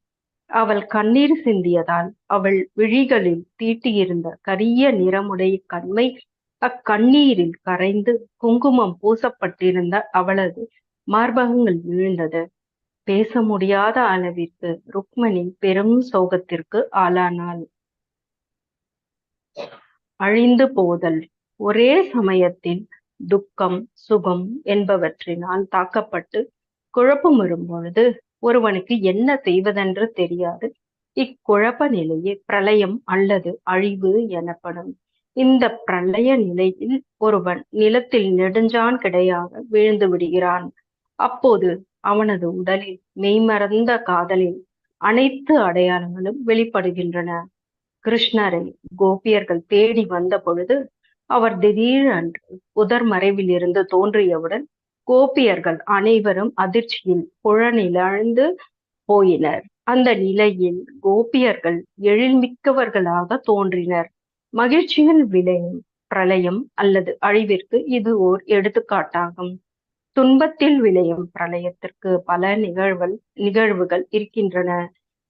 அவள் கண்ணீர் சிந்தியதால் அவள் விழிகளில் தீட்டியிருந்த கரிய நிறமுடைய கண்மை அக்கண்ணீரில் கரைந்து குங்குமம் பூசப்பட்டிருந்த அவளது மார்பகங்கள் விழுந்தது. பேச முடியாத அளவிற்கு ருக்மணி பெரும் சோகத்திற்கு ஆளானாள். அழிந்து போதல். ஒரே சமயத்தில் துக்கம், சுகம் என்பவற்றினால் தாக்கப்பட்டு குழப்பம் வரும்பொழுது ஒருவனுக்கு என்ன செய்வதென்று தெரியாது. இக்குழப்ப நிலையே பிரளயம் அல்லது அழிவு எனப்படும். இந்த பிரளய நிலையில் ஒருவன் நிலத்தில் நெடுஞ்சான் கிடையாக வீழ்ந்து விடுகிறான். அப்போது அவனது உடலில் மெய்மறந்த காதலின் அனைத்து அடையாளங்களும் வெளிப்படுகின்றன. கிருஷ்ணரை கோபியர்கள் தேடி வந்த பொழுது அவர் திடீரென்று புதர் மறைவில் இருந்து தோன்றியவுடன் கோபியர்கள் அனைவரும் அதிர்ச்சியில் குழநிலழ்ந்து போயினர். அந்த நிலையில் கோபியர்கள் எழில்மிக்கவர்களாக தோன்றினர். மகிழ்ச்சியில் விளையும் பிரளயம் அல்லது அழிவிற்கு இது ஓர் எடுத்துக்காட்டாகும். துன்பத்தில் விளையும் பிரளயத்திற்கு பல நிகழ்வுகள் இருக்கின்றன.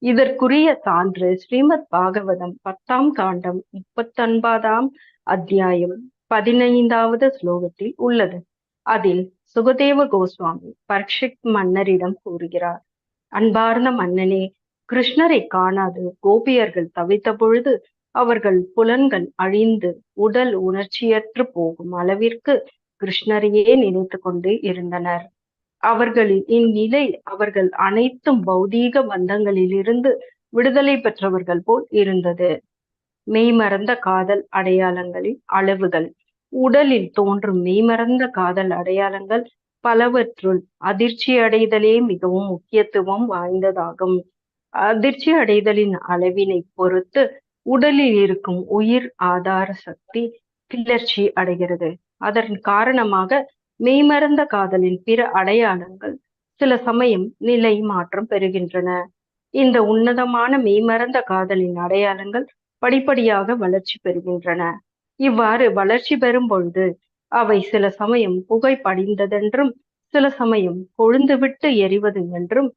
இதற்குரிய சான்று ஸ்ரீமத் பாகவதம் 10ஆம் காண்டம் 39ஆம் அத்தியாயம் 15வது ஸ்லோகத்தில் உள்ளது. அதில் சுகதேவ கோஸ்வாமி பரீட்சித் மன்னரிடம் கூறுகிறார், அன்பார்ந்த மன்னனே, கிருஷ்ணரை காணாது கோபியர்கள் தவித்த பொழுது அவர்கள் புலன்கள் அழிந்து உடல் உணர்ச்சியற்று போகும் அளவிற்கு கிருஷ்ணரையே நினைத்து கொண்டு இருந்தனர். அவர்களின் இந்நிலை அவர்கள் அனைத்தும் பௌதீக பந்தங்களிலிருந்து விடுதலை பெற்றவர்கள் போல் இருந்தது. மெய்மறந்த காதல் அடையாளங்களின் அளவுகள். உடலில் தோன்றும் மெய்மறந்த காதல் அடையாளங்கள் பலவற்றுள் அதிர்ச்சி அடைதலே மிகவும் முக்கியத்துவம் வாய்ந்ததாகும். அதிர்ச்சி அடைதலின் அளவினை பொறுத்து உடலில் இருக்கும் உயிர் ஆதார சக்தி கிளர்ச்சி அடைகிறது. அதன் காரணமாக மெய்மறந்த காதலின் பிற அடையாளங்கள் சில சமயம் நிலை மாற்றம் பெறுகின்றன. இந்த உன்னதமான மெய்மறந்த காதலின் அடையாளங்கள் படிப்படியாக வளர்ச்சி பெறுகின்றன. இவ்வாறு வளர்ச்சி பெறும் பொழுது அவை சில சமயம் புகை படிந்ததென்றும், சில சமயம் கொழுந்துவிட்டு எரிவது என்றும்,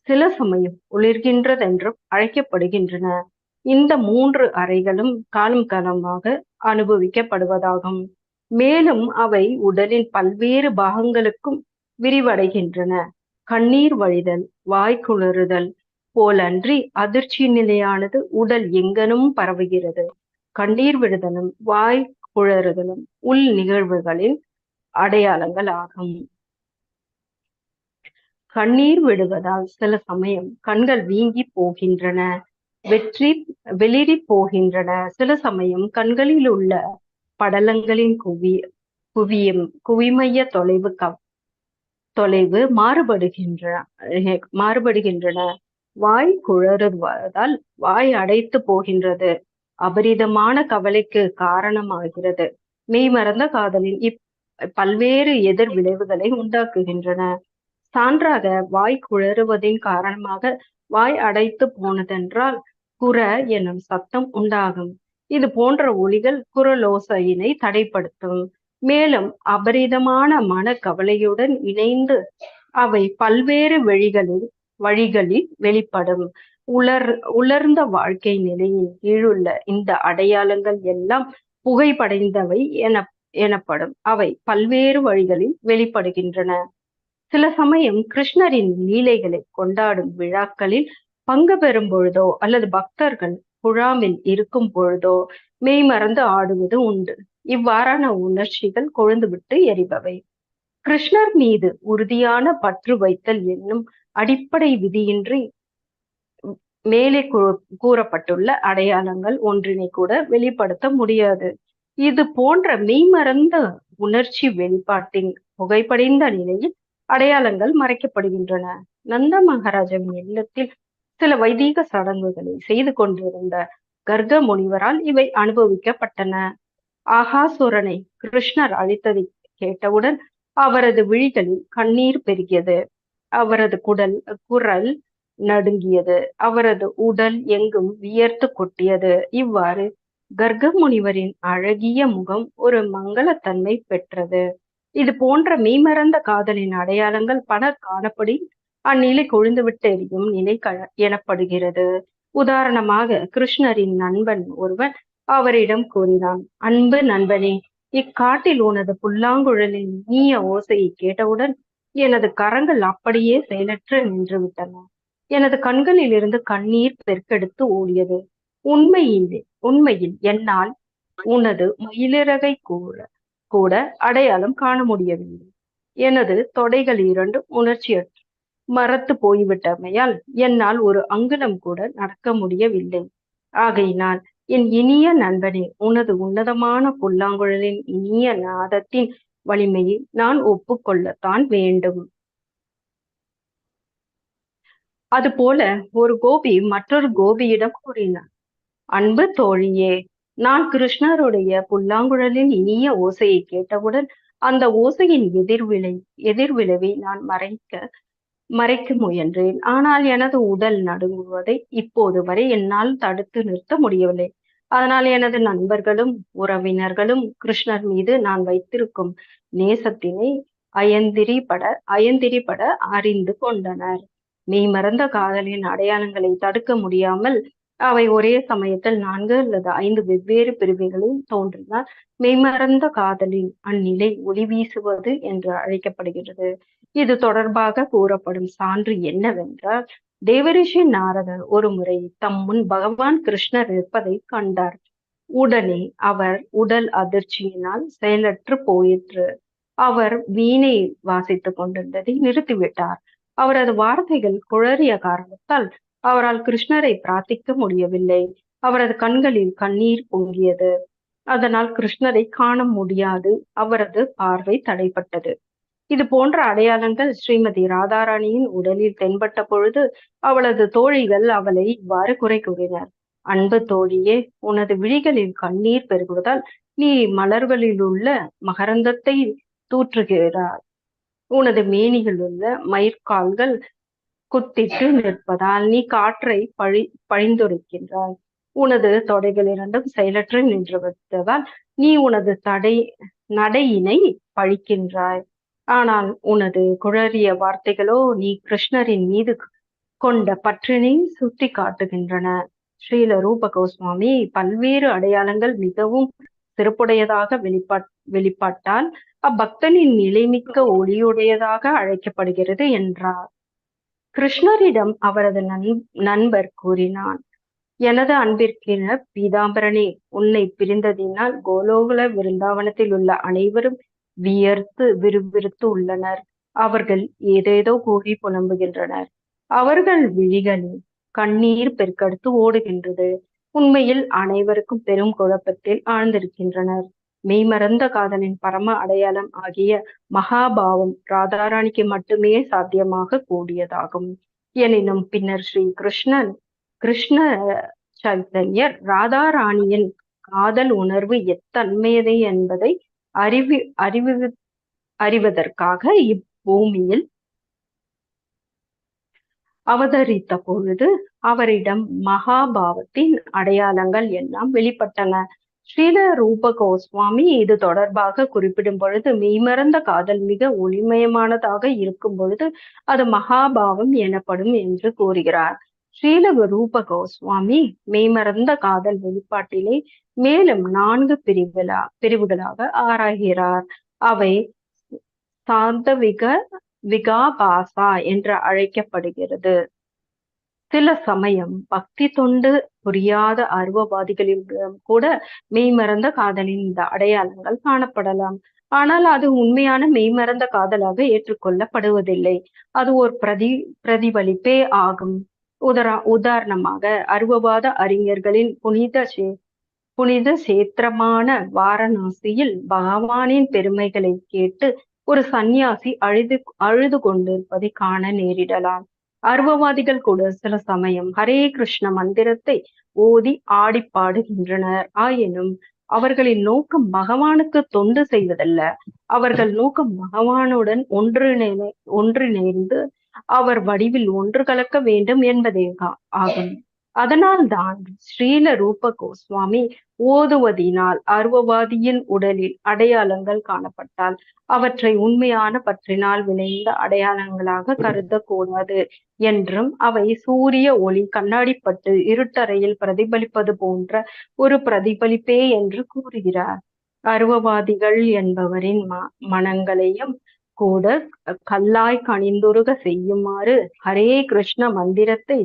சில சமயம் ஒளிர்கின்றதென்றும் அழைக்கப்படுகின்றன. இந்த 3 அறைகளும் காலம் காலமாக அனுபவிக்கப்படுவதாகும். மேலும் அவை உடலின் பல்வேறு பாகங்களுக்கும் விரிவடைகின்றன. கண்ணீர் வழிதல், வாய் குளறுதல் போலன்றி அதிர்ச்சி நிலையானது உடல் எங்கனும் பரவுகிறது. கண்ணீர் விடுதலும் வாய் குளறுதலும் உள் நிகழ்வுகளின் அடையாளங்கள் ஆகும். கண்ணீர் விடுவதால் சில சமயம் கண்கள் வீங்கி போகின்றன, வெளிரி போகின்றன. சில சமயம் கண்களில் உள்ள படலங்களின் குவிமைய தொலைவு மாறுபடுகின்றன. வாய் குளறுவதால் வாய் அடைத்து போகின்றது, அபரிதமான கவலைக்கு காரணமாகிறது. மெய்மறந்த காதலின் பல்வேறு எதிர் விளைவுகளை உண்டாக்குகின்றன. சான்றாக வாய் குளறுவதின் காரணமாக வாய் அடைத்து போனதென்றால் குர எனும் சத்தம் உண்டாகும். இது போன்ற ஒலிகள் குரலோசையினை தடைப்படுத்தும். மேலும் அபரிதமான மன கவலையுடன் இணைந்து அவை பல்வேறு வழிகளில் வெளிப்படும். உலர்ந்த வாழ்க்கை நிலையின் கீழுள்ள இந்த அடையாளங்கள் எல்லாம் புகைப்படைந்தவை எனப்படும். அவை பல்வேறு வழிகளில் வெளிப்படுகின்றன. சில சமயம் கிருஷ்ணரின் லீலைகளை கொண்டாடும் விழாக்களில் பங்கு பெறும் பொழுதோ அல்லது பக்தர்கள் குழாமில் இருக்கும் பொழுதோ மெய்மறந்து ஆடுவது உண்டு. இவ்வாறான உணர்ச்சிகள் கொழுந்துவிட்டு எரிபவை. கிருஷ்ணர் மீது உறுதியான பற்று வைத்தல் என்னும் அடிப்படை விதியின்றி மேலே கூறப்பட்டுள்ள அடையாளங்கள் ஒன்றினை கூட வெளிப்படுத்த முடியாது. இது போன்ற மெய்மறந்த உணர்ச்சி வெளிப்பாட்டின் புகைப்படைந்த நிலையில் அடையாளங்கள் மறைக்கப்படுகின்றன. நந்த மகாராஜாவின் இல்லத்தில் சில வைதீக சடங்குகளை செய்து கொண்டிருந்த கர்க முனிவரால் இவை அனுபவிக்கப்பட்டன. ஆகாசுரனை கிருஷ்ணர் அழித்ததை கேட்டவுடன் அவரது விழிகளில் கண்ணீர் பெருகியது. அவரது குரல் நடுங்கியது. அவரது உடல் எங்கும் வியர்த்து கொட்டியது. இவ்வாறு கர்க முனிவரின் அழகிய முகம் ஒரு மங்களத்தன்மை பெற்றது. இது போன்ற மெய்மறந்த காதலின் அடையாளங்கள் பல காணப்படி அந்நிலை கொழுந்துவிட்டு எரியும் நிலை எனப்படுகிறது. உதாரணமாக கிருஷ்ணரின் நண்பன் ஒருவன் அவரிடம் கூறினான், அன்பு நண்பனே, இக்காட்டில் உனது புல்லாங்குழலின் இனிய ஓசையை கேட்டவுடன் எனது கரங்கள் அப்படியே செயலற்று நின்று விட்டன. எனது கண்களில் இருந்து கண்ணீர் பெருக்கெடுத்து ஓடியது. உண்மையில் என்னால் உனது மயிலிறகை கூட அடையாளம் காண முடியவில்லை. எனது தொடைகள் இரண்டும் உணர்ச்சியற்று மரத்து போய்விட்டமையால் என்னால் ஒரு அங்குலம் கூட நடக்க முடியவில்லை. ஆகையினால் என் இனிய நண்பனே, உனது உன்னதமான புல்லாங்குழலின் இனிய நாதத்தின் வலிமையை நான் ஒப்புக்கொள்ளத்தான் வேண்டும். அதுபோல ஒரு கோபி மற்றொரு கோபியிடம் கூறினார், அன்பு தோழியே, நான் கிருஷ்ணருடைய புல்லாங்குழலின் இனிய ஓசையை கேட்டவுடன் அந்த ஓசையின் எதிர்விளைவை நான் மறைக்க முயன்றேன். ஆனால் எனது உடல் நடுங்குவதை இப்போது வரை என்னால் தடுத்து நிறுத்த முடியவில்லை. அதனால் எனது நண்பர்களும் உறவினர்களும் கிருஷ்ணர் மீது நான் வைத்திருக்கும் நேசத்தினை அயந்திரிபட அறிந்து கொண்டனர். மெய்மறந்த காதலின் அடையாளங்களை தடுக்க முடியாமல் அவை ஒரே சமயத்தில் 4 அல்லது 5 வெவ்வேறு பிரிவுகளில் தோன்றினால் மெய்மறந்த காதலின் அந்நிலை ஒளி வீசுவது என்று அழைக்கப்படுகிறது. இது தொடர்பாக கூறப்படும் சான்று என்னவென்றால், தேவரிஷி நாரதர் ஒரு முறை தம் முன் பகவான் கிருஷ்ணர் இருப்பதை கண்டார். உடனே அவர் உடல் அதிர்ச்சியினால் செயலற்று போயிற்று. அவர் வீணை வாசித்துக் கொண்டிருந்ததை நிறுத்திவிட்டார். அவரது வார்த்தைகள் குழறிய காரணத்தால் அவரால் கிருஷ்ணரை பிரார்த்திக்க முடியவில்லை. அவரது கண்களில் கண்ணீர் பொங்கியது. அதனால் கிருஷ்ணரை காண முடியாது. அவரது பார்வை தடைப்பட்டது. இது போன்ற அடையாளங்கள் ஸ்ரீமதி ராதாராணியின் உடலில் தென்பட்ட பொழுது அவளது தோழிகள் அவளை இவ்வாறு குறை கூறினர், அன்பு தோழியே, உனது விழிகளில் கண்ணீர் பெருகுவதால் நீ மலர்களில் உள்ள மகரந்தத்தை தூற்றுகிறாய். உனது மேனியில் உள்ள மயிர்கால்கள் குத்திட்டு நிற்பதால் நீ காற்றை பழிந்துரைக்கின்றாய். உனது தொடைகள் இரண்டும் செயலற்று நின்று விட்டதால் நீ உனது நடையினை பழிக்கின்றாய். ஆனால் உனது குழறிய வார்த்தைகளோ நீ கிருஷ்ணரின் மீது கொண்ட பற்றினை சுட்டி காட்டுகின்றன. ஸ்ரீல ரூப கோஸ்வாமி பல்வேறு அடையாளங்கள் மிகவும் சிறப்புடையதாக வெளிப்பாட்டால் அப்பக்தனின் நிலைமிக்க ஒளியுடையதாக அழைக்கப்படுகிறது என்றார். கிருஷ்ணரிடம் அவரது நண்பர் கூறினான், எனது அன்பிற்கிற பீதாம்பரனே, உன்னை பிரிந்ததினால் கோலோகல விருந்தாவனத்தில் உள்ள அனைவரும் விறுவிறுத்து உள்ளனர். அவர்கள் ஏதேதோ கூறி புலம்புகின்றனர். அவர்கள் விழிகளில் கண்ணீர் பெருக்கெடுத்து ஓடுகின்றது. உண்மையில் அனைவருக்கும் பெரும் குழப்பத்தில் ஆழ்ந்திருக்கின்றனர். மெய்மறந்த காதலின் பரம அடையாளம் ஆகிய மகாபாவம் ராதாராணிக்கு மட்டுமே சாத்தியமாக கூடியதாகும். எனினும் பின்னர் ஸ்ரீ கிருஷ்ண சைத்தன்யர் ராதாராணியின் காதல் உணர்வு எத்தன்மையது என்பதை அறிவதற்காக இப்பூமியில் அவதரித்த பொழுது அவரிடம் மகாபாவத்தின் அடையாளங்கள் எல்லாம் வெளிப்பட்டன. ஸ்ரீல ரூப கோஸ்வாமி இது தொடர்பாக குறிப்பிடும் பொழுது, மெய்மறந்த காதல் மிக ஒளிமயமானதாக இருக்கும் பொழுது அது மகாபாவம் எனப்படும் என்று கூறுகிறார். ஸ்ரீல ரூப கோஸ்வாமி மெய்மறந்த காதல் வெளிப்பாட்டிலே மேலும் 4 பிரிவுகளாக ஆராய்கிறார். அவை சாந்தவிக விகாபாசா என்று அழைக்கப்படுகிறது. சில சமயம் பக்தி தொண்டு புரியாத அருவவாதிகளிடம் கூட மெய்மறந்த காதலின் இந்த அடையாளங்கள் காணப்படலாம். ஆனால் அது உண்மையான மெய்மறந்த காதலாக ஏற்றுக்கொள்ளப்படுவதில்லை. அது ஒரு பிரதிபலிப்பே ஆகும். உதாரணமாக அருவவாத அறிஞர்களின் புனித சேத்திரமான வாரணாசியில் பகவானின் பெருமைகளை கேட்டு ஒரு சந்நியாசி அழுது கொண்டிருப்பதை காண நேரிடலாம். அருவவாதிகள் கூட சில சமயம் ஹரே கிருஷ்ண மந்திரத்தை ஓதி ஆடி பாடுகின்றனர். ஆயினும் அவர்களின் நோக்கம் பகவானுக்கு தொண்டு செய்வதல்ல. அவர்கள் நோக்கம் பகவானுடன் ஒன்றிணைந்து அவர் வடிவில் ஒன்று கலக்க வேண்டும் என்பதே ஆகும். அதனால்தான் ஸ்ரீல ரூப கோஸ்வாமி ஓதுவதினால் அருவவாதியின் உடலில் அடையாளங்கள் காணப்பட்டால் அவற்றை உண்மையான பற்றினால் விளைந்த அடையாளங்களாக கருதக்கூடாது என்றும், அவை சூரிய ஒளி கண்ணாடிப்பட்டு இருட்டறையில் பிரதிபலிப்பது போன்ற ஒரு பிரதிபலிப்பே என்று கூறுகிறார். அருவவாதிகள் என்பவரின் மனங்களையும் கூட கல்லாய் கனிந்துருக செய்யுமாறு ஹரே கிருஷ்ண மந்திரத்தை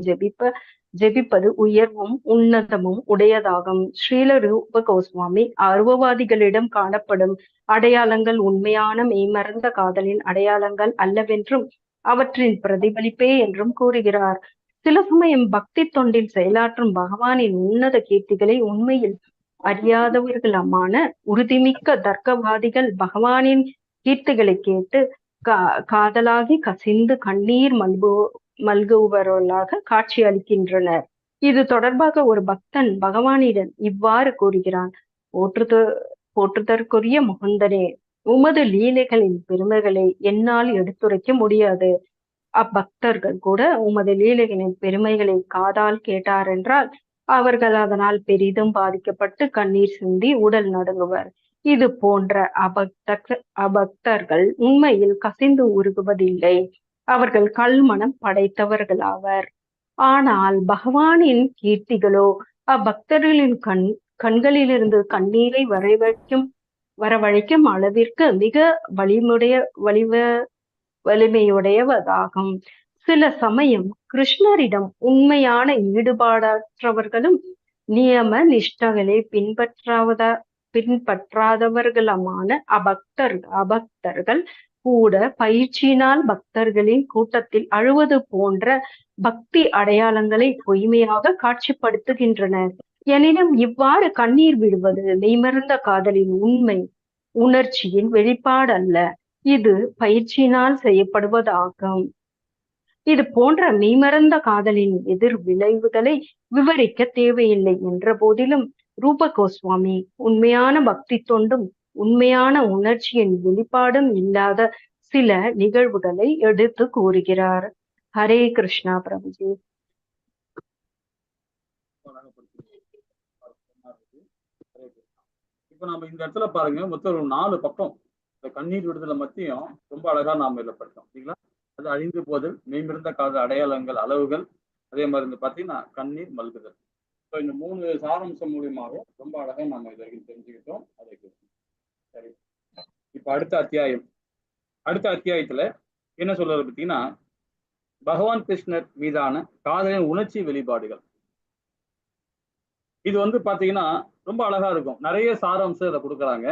ஜெபிப்பது உயர்வும் உன்னதமும் உடையதாகும். ஸ்ரீல ரூப கோஸ்வாமி அருவவாதிகளிடம் காணப்படும் அடையாளங்கள் உண்மையான மெய்மறந்த காதலின் அடையாளங்கள் அல்லவென்றும் அவற்றின் பிரதிபலிப்பே என்றும் கூறுகிறார். சில சமயம் பக்தி தொண்டில் செயலாற்றும் பகவானின் உன்னத கீர்த்திகளை உண்மையில் அறியாதவர்களமான உறுதிமிக்க தர்க்கவாதிகள் பகவானின் கீர்த்திகளை கேட்டு காதலாகி கசிந்து கண்ணீர் மல்குவர்களாக காட்சி அளிக்கின்றனர். இது தொடர்பாக ஒரு பக்தன் பகவானிடம் இவ்வாறு கூறுகிறான்: போற்றுதற்குரிய முகுந்தனே, உமது லீலைகளின் பெருமைகளை என்னால் எடுத்துரைக்க முடியாது. அப்பக்தர்கள் கூட உமது லீலைகளின் பெருமைகளை காதால் கேட்டார் என்றால் அவர்கள் அதனால் பெரிதும் பாதிக்கப்பட்டு கண்ணீர் சிந்தி உடல் நடுங்குவர். இது போன்ற அபக்தர்கள் உண்மையில் கசிந்து உருகுவதில்லை. அவர்கள் கல்மனம் படைத்தவர்களாவர். ஆனால் பகவானின் கீர்த்திகளோ அப்பக்தர்களின் கண்களிலிருந்து கண்ணீரை வரவழைக்கும் அளவிற்கு மிக வலிமையுடையவதாகும். சில சமயம் கிருஷ்ணரிடம் உண்மையான ஈடுபாடற்றவர்களும் நியம நிஷ்டகளை பின்பற்றாதவர்களுமான அபக்தர்கள் கூட பயிற்சியினால் பக்தர்களின் கூட்டத்தில் அழுவது போன்ற பக்தி அடையாளங்களை பொய்மையாக காட்சிப்படுத்துகின்றனர். எனினும் இவ்வாறு கண்ணீர் விடுவது மெய்மறந்த காதலின் உண்மை உணர்ச்சியின் வெளிப்பாடல்ல, இது பயிற்சியினால் செய்யப்படுவதாகும். இது போன்ற மெய்மறந்த காதலின் எதிர் விளைவுகளை விவரிக்க தேவையில்லை என்ற போதிலும் ரூப கோஸ்வாமி உண்மையான பக்தி தொண்டும் உண்மையான உணர்ச்சியின் வெளிப்பாடும் இல்லாத சில நிகழ்வுகளை எடுத்து கூறுகிறார். ஹரே கிருஷ்ணா பிரபுஜி. இப்ப நம்ம இந்த இடத்துல பாருங்க, மொத்தம் ஒரு 4 பக்கம் இந்த கண்ணீர் விடுதலை மத்தியும் ரொம்ப அழகா நாம இதில் படித்தோம் இல்லைங்களா? அது அழிந்து போதல், மெய்மிருந்த காதல் அடையாளங்கள், அளவுகள், அதே மாதிரி இந்த பார்த்தீங்கன்னா கண்ணீர் மல்குதல். ஸோ இந்த 3 சாரம்சம் மூலியமாக ரொம்ப அழகா நம்ம இது வரைக்கும் தெரிஞ்சுக்கிட்டோம். அதை சரி, இப்ப அடுத்த அத்தியாயத்துல என்ன சொல்றது பார்த்தீங்கன்னா, பகவான் கிருஷ்ணர் மீதான காதலின் உணர்ச்சி வெளிப்பாடுகள். இது வந்து பாத்தீங்கன்னா ரொம்ப அழகா இருக்கும். நிறைய சாராம்சம் இதை கொடுக்குறாங்க.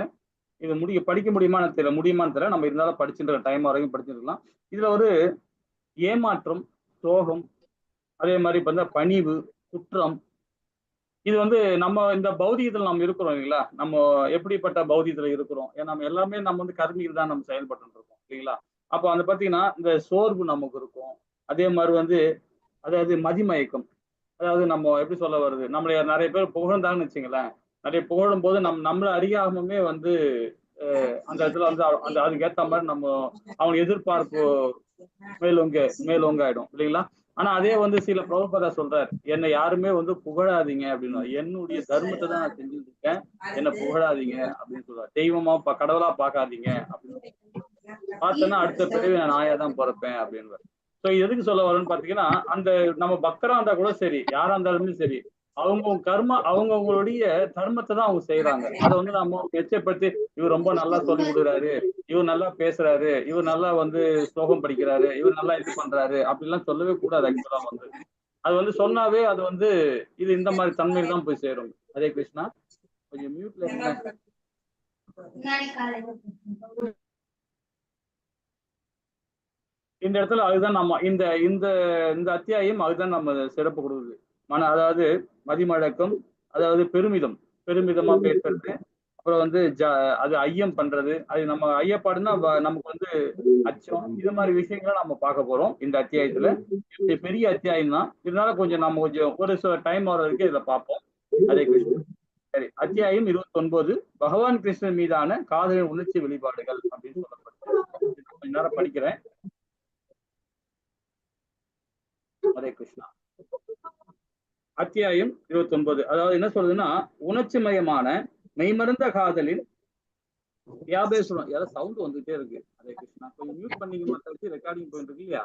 இது படிக்க முடியுமான்னு தெரியல, நம்ம இருந்தாலும் படிச்சுட்டு டைம் வரைக்கும் படிச்சுருக்கலாம். இதுல ஒரு ஏமாற்றம், சோகம், அதே மாதிரி பார்த்தா பணிவு, குற்றம், இது வந்து நம்ம இந்த பௌதிகத்தில் நம்ம இருக்கிறோம் இல்லைங்களா? நம்ம எப்படிப்பட்ட பௌதிகத்துல இருக்கிறோம்? ஏன்னா நம்ம எல்லாமே நம்ம வந்து கர்மியில் தான் நம்ம செயல்பட்டு இருக்கோம் இல்லைங்களா? அப்போ அந்த பார்த்தீங்கன்னா இந்த சோர்வு நமக்கு இருக்கும். அதே மாதிரி வந்து அதாவது மதிமயக்கம், அதாவது நம்ம எப்படி சொல்ல வருது, நம்மளை நிறைய பேர் புகழ்ந்தாங்கன்னு வச்சுங்களேன், நிறைய புகழும் போது நம்மளை அறியாமமே வந்து அந்த இடத்துல வந்து அதுக்கேற்ற மாதிரி நம்ம அவங்க எதிர்பார்ப்பு மேலோங்க ஆயிடும் இல்லைங்களா? ஆனா அதே வந்து சில பிரபுபாதா சொல்றாரு, என்னை யாருமே வந்து புகழாதீங்க அப்படின்னு, என்னுடைய தர்மத்தை தான் நான் செஞ்சுட்டு இருக்கேன், என்னை புகழாதீங்க அப்படின்னு சொல்றாரு. தெய்வமா கடவுளா பார்க்காதீங்க அப்படின்னு பார்த்தேன்னா அடுத்த பிறவி நான் நாயா தான் பிறப்பேன் அப்படின்னு. ஸோ எதுக்கு சொல்ல வரேன்னு பாத்தீங்கன்னா, அந்த நம்ம பக்தரா இருந்தா கூட சரி, யாரா இருந்தாலுமே சரி, அவங்களுடைய தர்மத்தை தான் அவங்க செய்யறாங்க. அதை வந்து நம்ம எச்சப்படுத்தி இவர் ரொம்ப நல்லா சொல்லி கொடுக்குறாரு, இவர் நல்லா பேசுறாரு, இவர் நல்லா வந்து ஸ்லோகம் படிக்கிறாரு, இவர் நல்லா இது பண்றாரு அப்படிலாம் சொல்லவே கூடாது. ஆக்சுவலா வந்து அது வந்து சொன்னாவே அது வந்து இது இந்த மாதிரி தன்மையில் தான் போய் சேரும். ஹரே கிருஷ்ணா. கொஞ்சம் மியூட்ல இருங்க. இந்த இடத்துல அதுதான் நம்ம இந்த இந்த இந்த அத்தியாயம் அதுதான் நம்ம சிறப்பு கொடுக்குது. அதாவது மதிமழக்கம், அதாவது பெருமிதமா பேசுறது, அப்புறம் வந்து அது ஐயம் பண்றது, அது நம்ம ஐயப்பாடுன்னா நமக்கு வந்து அச்சம், இது மாதிரி விஷயங்களை நம்ம பார்க்க போறோம் இந்த அத்தியாயத்துல. பெரிய அத்தியாயம் தான், இருந்தாலும் கொஞ்சம் நம்ம கொஞ்சம் ஒரு டைம் வர வரைக்கும் இதுல பார்ப்போம். ஹரே கிருஷ்ணன். சரி, அத்தியாயம் 29 பகவான் கிருஷ்ணன் மீதான காதலின் உணர்ச்சி வெளிப்பாடுகள் அப்படின்னு சொல்லப்படுது. கொஞ்ச நேரம் படிக்கிறேன். ஹரே கிருஷ்ணா. அத்தியாயம் 29, அதாவது என்ன சொல்றதுன்னா, உணர்ச்சி மயமான மெய்மறந்த காதலின் வியாபேஸ்வரம். யாராவது சவுண்ட் வந்துட்டே இருக்கு. ஹரே கிருஷ்ணா, கொஞ்சம் மியூட் பண்ணீங்க, மத்த வச்சு ரெக்கார்டிங் போயிட்டு இருக்கு இல்லையா?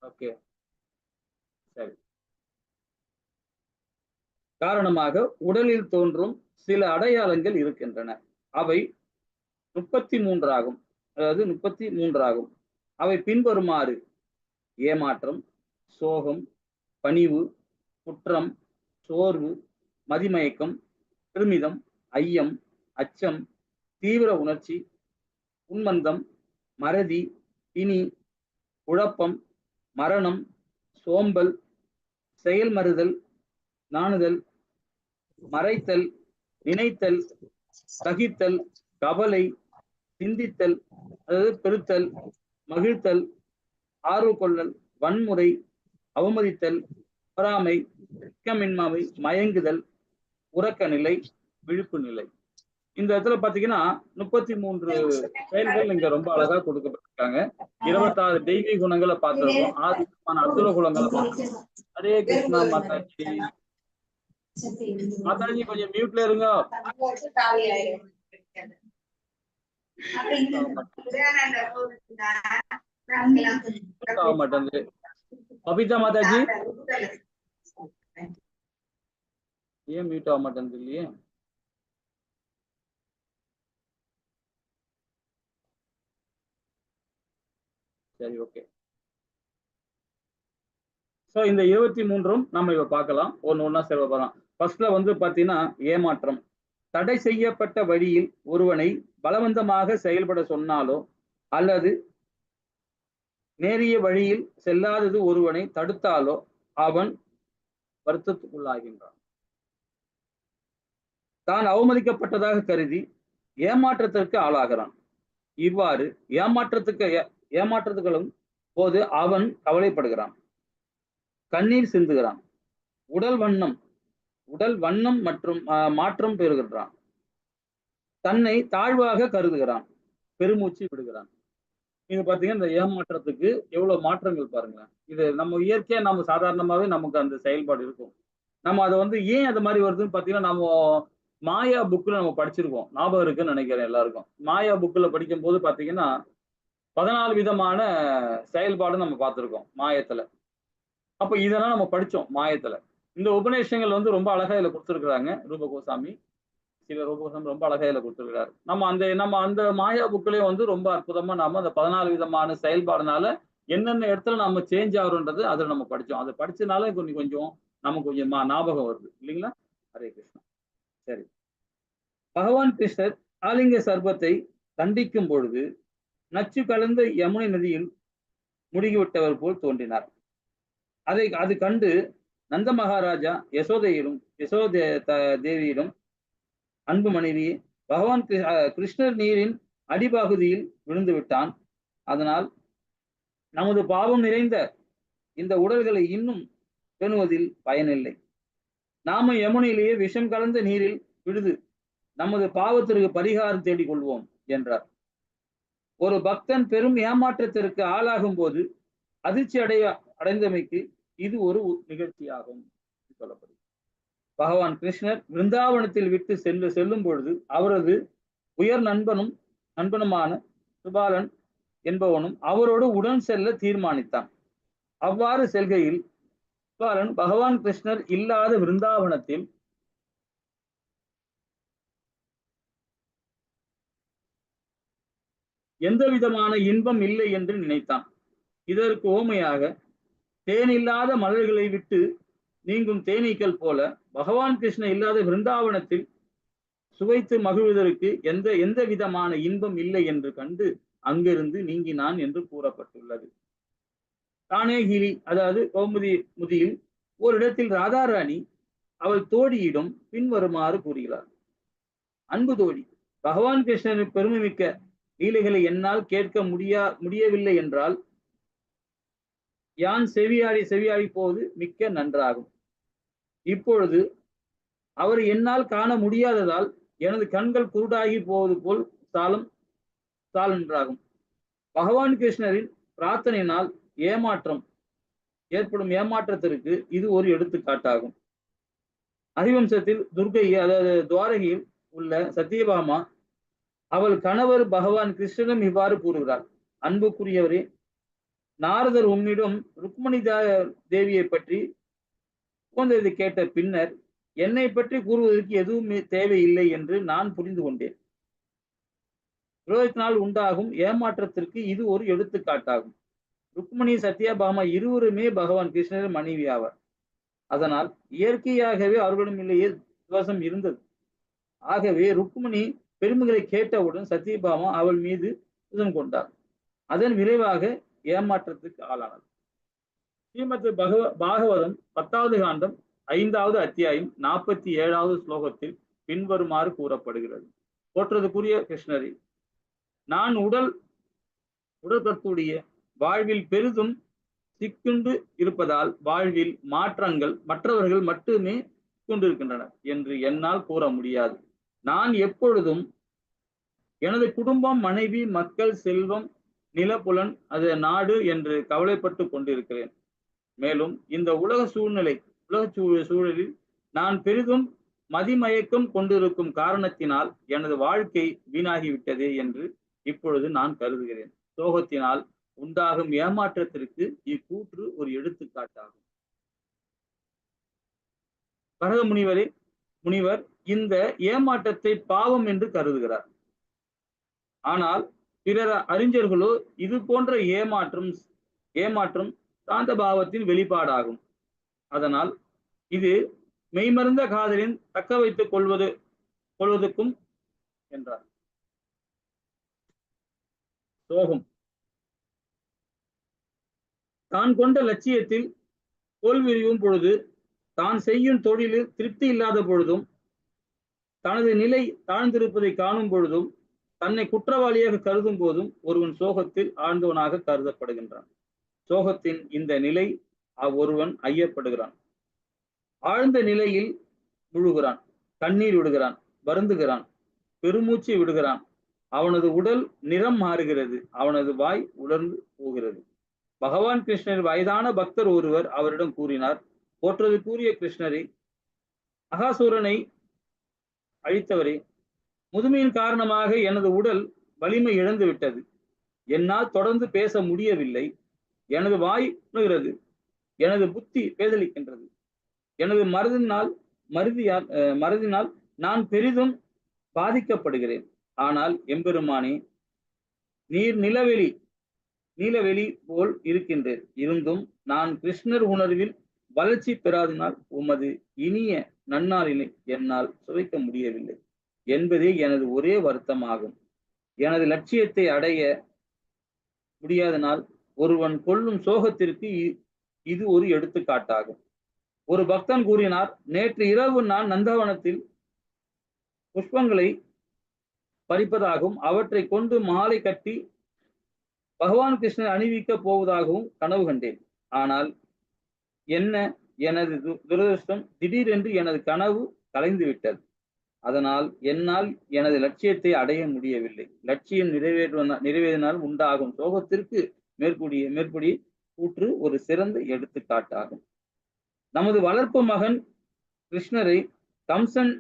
ஓகே, சரி. காரணமாக உடலில் தோன்றும் சில அடையாளங்கள் இருக்கின்றன. அவை 33 ஆகும். அதாவது 33 ஆகும். அவை பின்வருமாறு: ஏமாற்றம், சோகம், பணிவு, குற்றம், சோர்வு, மதிமயக்கம், பெருமிதம், ஐயம், அச்சம், தீவிர உணர்ச்சி, உன்மந்தம், மறதி, பிணி, குழப்பம், மரணம், சோம்பல், செயல்மறுதல், நாணுதல், மறைத்தல், நினைத்தல், சகித்தல், கவலை, சிந்தித்தல், அதாவது பெருத்தல், மகிழ்த்தல், ஆர்வ கொள்ளல், வன்முறை, அவமதித்தல், பொறாமை, வெட்கமின்மை, மயங்குதல், உறக்க நிலை, விழிப்பு நிலை. இந்த இடத்துல பாத்தீங்கன்னா 33 செயல்கள் இங்க ரொம்ப அழகா கொடுக்கப்பட்டிருக்காங்க. 26 தெய்வீக குணங்களை பார்த்திருக்கோம், 6 அசுர குணங்களை பார்த்திருக்கோம். ஹரே கிருஷ்ணா. மாதாஜி, மாதாஜி கொஞ்சம் மியூட்ல இருங்க. பபிதா மாதாஜி ஏன் மியூட் ஆக மாட்டேங்குது இல்லையே? சரி, ஓகே. சோ இந்த 23 நம்ம இப்ப பார்க்கலாம், ஒன்னா செல்வ போறோம். ஃபர்ஸ்ட்ல வந்து பாத்தீங்கன்னா ஏமாற்றம். தடை செய்யப்பட்ட வழியில் ஒருவனை பலவந்தமாக செயல்பட சொன்னாலோ அல்லது நேரிய வழியில் செல்லாதது ஒருவனை தடுத்தாலோ அவன் வருத்தத்துக்குள்ளாகின்றான். தான் அவமதிக்கப்பட்டதாக கருதி ஏமாற்றத்திற்கு ஆளாகிறான். இவ்வாறு ஏமாற்றத்துக்களும் போது அவன் கவலைப்படுகிறான், கண்ணீர் சிந்துகிறான், உடல் வண்ணம் மற்றும் மாற்றம் பெறுகிறான், தன்னை தாழ்வாக கருதுகிறான், பெருமூச்சு விடுகிறான். இது பாத்தீங்கன்னா இந்த ஏமாற்றத்துக்கு எவ்வளவு மாற்றங்கள் பாருங்களேன். இது நம்ம இயற்கையா நம்ம சாதாரணமாவே நமக்கு அந்த செயல்பாடு இருக்கும். நம்ம அதை வந்து ஏன் அது மாதிரி வருதுன்னு பாத்தீங்கன்னா, நம்ம மாயா புக்ல நம்ம படிச்சிருக்கோம், ஞாபகம் இருக்குன்னு நினைக்கிறேன் எல்லாருக்கும். மாயா புக்ல படிக்கும் போது பாத்தீங்கன்னா 14 விதமான செயல்பாடு நம்ம பார்த்திருக்கோம் மாயத்துல. அப்ப இதெல்லாம் நம்ம படிச்சோம் மாயத்துல. இந்த உபநிஷங்கள் வந்து ரொம்ப அழகா இதுல கொடுத்துருக்காங்க. ரூப கோசாமி ரொம்ப அழகா இதுல கொடுத்துருக்காரு. நம்ம அந்த மாயா புக்லயே வந்து ரொம்ப அற்புதமா நாம அந்த 14 விதமான செயல்பாடுனால என்னென்ன இடத்துல நம்ம சேஞ்ச் ஆகுறோன்றது அதை நம்ம படிச்சோம். அதை படிச்சதுனால கொஞ்சம் நமக்கு கொஞ்சம் ஞாபகம் வருது இல்லைங்களா? ஹரே கிருஷ்ணா. சரி, பகவான் கிருஷ்ணர் ஆலிங்க சர்பத்தை தண்டிக்கும் பொழுது நச்சு கலந்த யமுனை நதியில் முழுகிவிட்டவர் போல் தோன்றினார். அது கண்டு நந்த மகாராஜா யசோதே தேவியிடம், அன்பு மனைவி, பகவான் கிருஷ்ணர் நீரின் அடிபகுதியில் விழுந்து விட்டான். அதனால் நமது பாவம் நிறைந்த இந்த உடல்களை இன்னும் பேணுவதில் பயனில்லை. நாம யமுனையிலேயே விஷம் கலந்த நீரில் விழுது நமது பாவத்திற்கு பரிகாரம் தேடிக் கொள்வோம் என்றார். ஒரு பக்தன் பெரும் ஏமாற்றத்திற்கு ஆளாகும் போது அதிர்ச்சி அடைந்தமைக்கு இது ஒரு நிகழ்ச்சியாகும் சொல்லப்படுது. பகவான் கிருஷ்ணர் விருந்தாவனத்தில் விட்டு செல்லும் பொழுது அவரது உயர் நண்பனுமான சுபாலன் என்பவனும் அவரோடு உடன் செல்ல தீர்மானித்தான். அவ்வாறு செல்கையில் சுபாலன் பகவான் கிருஷ்ணர் இல்லாத விருந்தாவனத்தில் எந்த விதமான இன்பம் இல்லை என்று நினைத்தான். இதற்கு ஓமையாக தேனில்லாத மலர்களை விட்டு நீங்கும் தேனீக்கள் போல பகவான் கிருஷ்ணன் இல்லாத விருந்தாவனத்தில் சுவைத்து மகிழ்வதற்கு எந்த விதமான இன்பம் இல்லை என்று கண்டு அங்கிருந்து நீங்கினான் என்று கூறப்பட்டுள்ளது. தானேகிரி அதாவது கௌமுதி முதியில் ஒரு இடத்தில் ராதாராணி அவள் தோழியிடம் பின்வருமாறு கூறுகிறார். அன்பு தோழி, பகவான் கிருஷ்ணரின் பெருமை மிக்க லீலைகளை என்னால் கேட்க முடியவில்லை என்றால் யான் செவியாடி போவது மிக்க நன்றாகும். இப்பொழுது அவர் என்னால் காண முடியாததால் எனது கண்கள் குருடாகி போவது போல் நன்றாகும். பகவான் கிருஷ்ணரின் பிரார்த்தனையினால் ஏற்படும் ஏமாற்றத்திற்கு இது ஒரு எடுத்துக்காட்டாகும். ஹரிவம்சத்தில் துர்கை அதாவது துவாரகையில் உள்ள சத்யபாமா அவள் கணவர் பகவான் கிருஷ்ணனும் இவ்வாறு கூறுகிறார். அன்புக்குரியவரே, நாரதர் உம்மிடம் ருக்மணி தேவியை பற்றி போன்றதை கேட்ட பின்னர் என்னை பற்றி கூறுவதற்கு எதுவும் தேவையில்லை என்று நான் புரிந்து கொண்டேன். விரோதத்தினால் உண்டாகும் ஏமாற்றத்திற்கு இது ஒரு எடுத்துக்காட்டாகும். ருக்மணி சத்யபாமா இருவருமே பகவான் கிருஷ்ணரின் மனைவி ஆவார். அதனால் இயற்கையாகவே அவர்களிடமிலேயே துவேஷம் இருந்தது. ஆகவே ருக்மணி பெருமைகளை கேட்டவுடன் சத்யபாமா அவள் மீது துவேஷம் கொண்டார். அதன் விளைவாக ஏமாற்றத்துக்கு ஆளானார். ஸ்ரீமத் பாகவதம் 10வது காண்டம் 5வது அத்தியாயம் 47வது ஸ்லோகத்தில் பின்வருமாறு கூறப்படுகிறது. போற்றதுக்குரிய கிருஷ்ணரே, நான் உடற்கத்துடைய வாழ்வில் பெரிதும் சிக்குண்டு இருப்பதால் வாழ்வில் மாற்றங்கள் மற்றவர்கள் மட்டுமே கொண்டிருக்கின்றனர் என்று என்னால் கூற முடியாது. நான் எப்பொழுதும் எனது குடும்பம், மனைவி, மக்கள், செல்வம், நிலப்புலன், அது நாடு என்று கவலைப்பட்டு கொண்டிருக்கிறேன். மேலும் இந்த உலக சூழலில் நான் பெரிதும் மதிமயக்கம் கொண்டிருக்கும் காரணத்தினால் எனது வாழ்க்கை வீணாகிவிட்டதே என்று இப்பொழுது நான் கருதுகிறேன். சோகத்தினால் உண்டாகும் ஏமாற்றத்திற்கு இக்கூற்று ஒரு எடுத்துக்காட்டாகும். பரத முனிவர் இந்த ஏமாற்றத்தை பாவம் என்று கருதுகிறார். ஆனால் பிறர் அறிஞர்களோ இது போன்ற ஏமாற்றம் சாந்த பாவத்தின் வெளிப்பாடாகும். அதனால் இது மெய்மருந்த காதலின் தக்க வைத்துக் கொள்வதற்கும் என்றார். சோகம் தான் கொண்ட லட்சியத்தில் தோல்வியும் பொழுது, தான் செய்யும் தொழிலில் திருப்தி இல்லாத பொழுதும், தனது நிலை தாழ்ந்திருப்பதை காணும் பொழுதும், தன்னை குற்றவாளியாக கருதும் போதும் ஒருவன் சோகத்தில் ஆழ்ந்தவனாக கருதப்படுகின்றான். சோகத்தின் இந்த நிலை ஒருவன் ஐயப்படுகிறான். ஆழ்ந்த நிலையில் முழுகிறான், கண்ணீர் விடுகிறான், வருந்துகிறான், பெருமூச்சு விடுகிறான். அவனது உடல் நிறம் மாறுகிறது, அவனது வாய் உலர்ந்து போகிறது. பகவான் கிருஷ்ணர் வயதான பக்தர் ஒருவர் அவரிடம் கூறினார், போற்றதுக்குரிய கிருஷ்ணரே, அகாசுரனை அழித்தவரே, முதுமையின் காரணமாக எனது உடல் வலிமை இழந்து விட்டது. என்னால் தொடர்ந்து பேச முடியவில்லை. எனது வாய் உணர்கிறது, எனது புத்தி பேதலிக்கின்றது. எனது மறதினால் நான் பெரிதும் பாதிக்கப்படுகிறேன். ஆனால் எம்பெருமானே, நீர் நீலவெளி போல் இருக்கின்றேன். இருந்தும் நான் கிருஷ்ணர் உணர்வில் வளர்ச்சி பெறாதனால் உமது இனிய நன்னாளினை என்னால் சுவைக்க முடியவில்லை என்பதே எனது ஒரே வருத்தமாகும். எனது லட்சியத்தை அடைய முடியாதனால் ஒருவன் கொள்ளும் சோகத்திற்கு இது ஒரு எடுத்துக்காட்டாகும். ஒரு பக்தன் கூறினார், நேற்று இரவு நான் நந்தவனத்தில் புஷ்பங்களை பறிப்பதாகவும் அவற்றை கொண்டு மாலை கட்டி பகவான் கிருஷ்ணர் அணிவிக்க போவதாகவும் கனவு கண்டேன். ஆனால் எனது துரதிருஷ்டம், திடீரென்று எனது கனவு கலைந்து விட்டது. அதனால் என்னால் எனது லட்சியத்தை அடைய முடியவில்லை. லட்சியம் நிறைவேறினால் உண்டாகும் சோகத்திற்கு மேற்படி கூற்று ஒரு சிறந்த எடுத்துக்காட்டாகும். நமது வளர்ப்பு மகன் கிருஷ்ணரை கம்சன்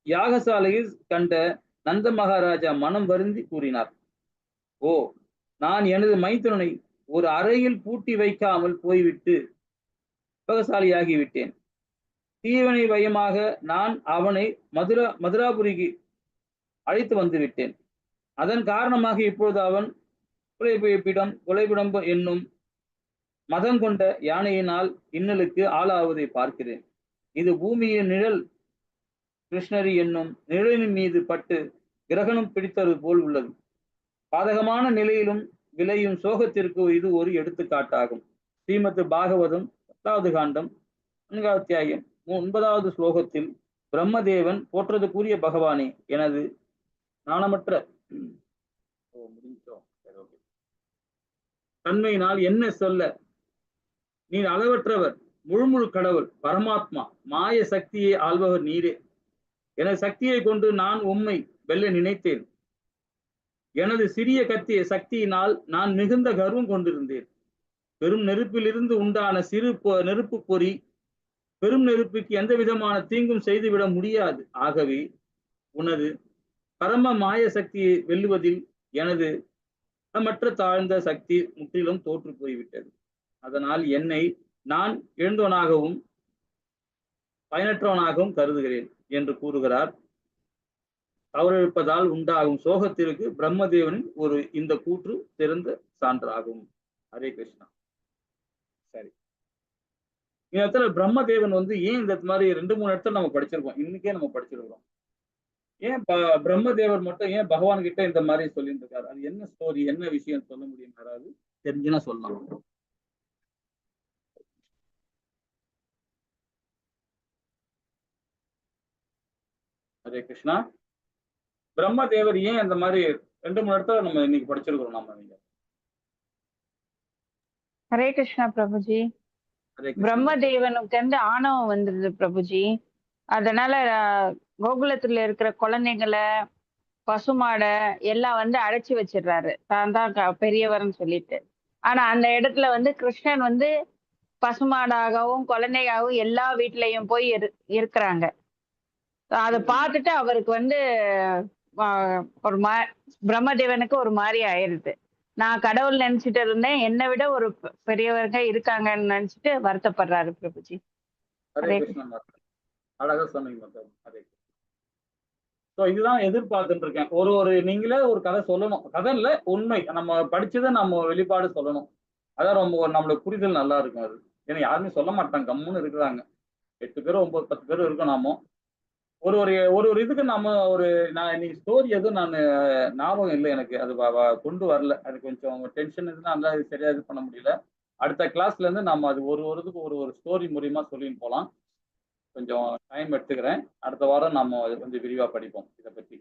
யாகசாலையில் கண்ட நந்த மகாராஜா மனம் வருந்தி கூறினார், ஓ, நான் எனது மைத்துனனை ஒரு அறையில் பூட்டி வைக்காமல் போய்விட்டு விபகசாலியாகிவிட்டேன். தீவனை வயமாக நான் அவனை மதுராபுரிக்கு அழைத்து வந்து விட்டேன். அதன் காரணமாக இப்பொழுது அவன் கொலைபிடம் என்னும் மதம் கொண்ட யானையினால் இன்னலுக்கு ஆளாவதை பார்க்கிறேன். இது பூமியின் நிழல் கிருஷ்ணரி என்னும் நிழலின் மீது பட்டு கிரகணம் பிடித்தது போல் உள்ளது. பாதகமான நிலையிலும் விளையும் சோகத்திற்கு இது ஒரு எடுத்துக்காட்டாகும். ஸ்ரீமத் பாகவதம் 10வது காண்டம் 4வது அத்தியாயம் 9வது ஸ்லோகத்தில் பிரம்மதேவன் போற்றதுக்குரிய பகவானே, எனது நாணமற்ற தன்மையினால் என்ன சொல்ல, நீர் அளவற்றவர், முழு கடவுள், பரமாத்மா, மாய சக்தியை ஆள்பவர் நீரே. எனது சக்தியை கொண்டு நான் உம்மை வெல்ல நினைத்தேன். எனது சிறிய கத்திய சக்தியினால் நான் மிகுந்த கர்வம் கொண்டிருந்தேன். பெரும் நெருப்பிலிருந்து உண்டான சிறு நெருப்பு பொறி பெரும் நெருப்புக்கு எந்த விதமான தீங்கும் செய்துவிட முடியாது. ஆகவே உனது பரம மாய சக்தியை வெல்லுவதில் எனது மற்ற தாழ்ந்த சக்தி முற்றிலும் தோற்று போய்விட்டது. அதனால் என்னை நான் எழுந்தவனாகவும் பயனற்றவனாகவும் கருதுகிறேன் என்று கூறுகிறார். தவறிழப்பதால் உண்டாகும் சோகத்திற்கு பிரம்மதேவனின் இந்த கூற்று சிறந்த சான்றாகும். ஹரே கிருஷ்ணா. சரி, இந்த இடத்துல பிரம்மதேவன் ஏன் இந்த மாதிரி 2-3 இடத்துல நம்ம படிச்சிருக்கோம், இன்னைக்கே நம்ம படிச்சிருக்கிறோம். ஏன் பிரம்மதேவர் மட்டும் ஏன் பகவான் கிட்ட இந்த மாதிரி சொல்லிட்டு இருக்காரு? அது என்ன ஸ்டோரி, என்ன விஷயம் சொல்ல முடியும்? யாராவது தெரிஞ்சுன்னா சொல்லலாம். ஹரே கிருஷ்ணா. பிரம்மதேவர் ஏன் அந்த மாதிரி 2-3 இடத்துல நம்ம இன்னைக்கு படிச்சிருக்கிறோம் நாம. நீங்க ஹரே கிருஷ்ணா பிரபுஜி. பிரம்மதேவனுக்கு ஆணவம் வந்துருது பிரபுஜி. அதனால கோகுலத்துல இருக்கிற குழந்தைங்களை, பசுமாடை எல்லாம் அடைச்சி வச்சிடுறாரு, தான் தான் பெரியவர்னு சொல்லிட்டு. ஆனா அந்த இடத்துல கிருஷ்ணன் பசுமாடாகவும் குழந்தையாகவும் எல்லா வீட்லயும் போய் இருக்கிறாங்க. அதை பார்த்துட்டு அவருக்கு ஒரு பிரம்மதேவனுக்கு ஒரு மாதிரி ஆயிருது. நான் கடவுள் நினைச்சிட்டு இருந்தேன், என்னை விட ஒரு பெரியவர்கள் இருக்காங்கன்னு நினைச்சிட்டு வருத்தப்படுறாரு பிரபுஜி. அழகா சொன்னீங்க. இதுதான் எதிர்பார்த்துட்டு இருக்கேன். நீங்களே ஒரு கதை சொல்லணும். கதை இல்ல, உண்மை, நம்ம படிச்சதை நம்ம வெளிப்பாடு சொல்லணும். அதான் ரொம்ப நம்மளுக்கு புரிதல் நல்லா இருக்கும். அது ஏன்னா யாருமே சொல்ல மாட்டாங்க, கம்முன்னு இருக்கிறாங்க. 8 பேரும் 9 10 பேரும் இருக்கோம். நாம ஒரு இதுக்கு நம்ம நான் இன்னைக்கு ஸ்டோரி எதுவும் நான் ஞாபகம் இல்லை எனக்கு, அது கொண்டு வரல. அது கொஞ்சம் டென்ஷன் இருந்தா நல்லா சரியா இது பண்ண முடியல. அடுத்த கிளாஸ்ல இருந்து நம்ம அது இதுக்கு ஒரு ஸ்டோரி மூலியமா சொல்லின்னு போகலாம். கொஞ்சம் டைம் எடுத்துக்கிறேன். அடுத்த வாரம் நம்ம கொஞ்சம் விரிவா படிப்போம் இதை பத்தி.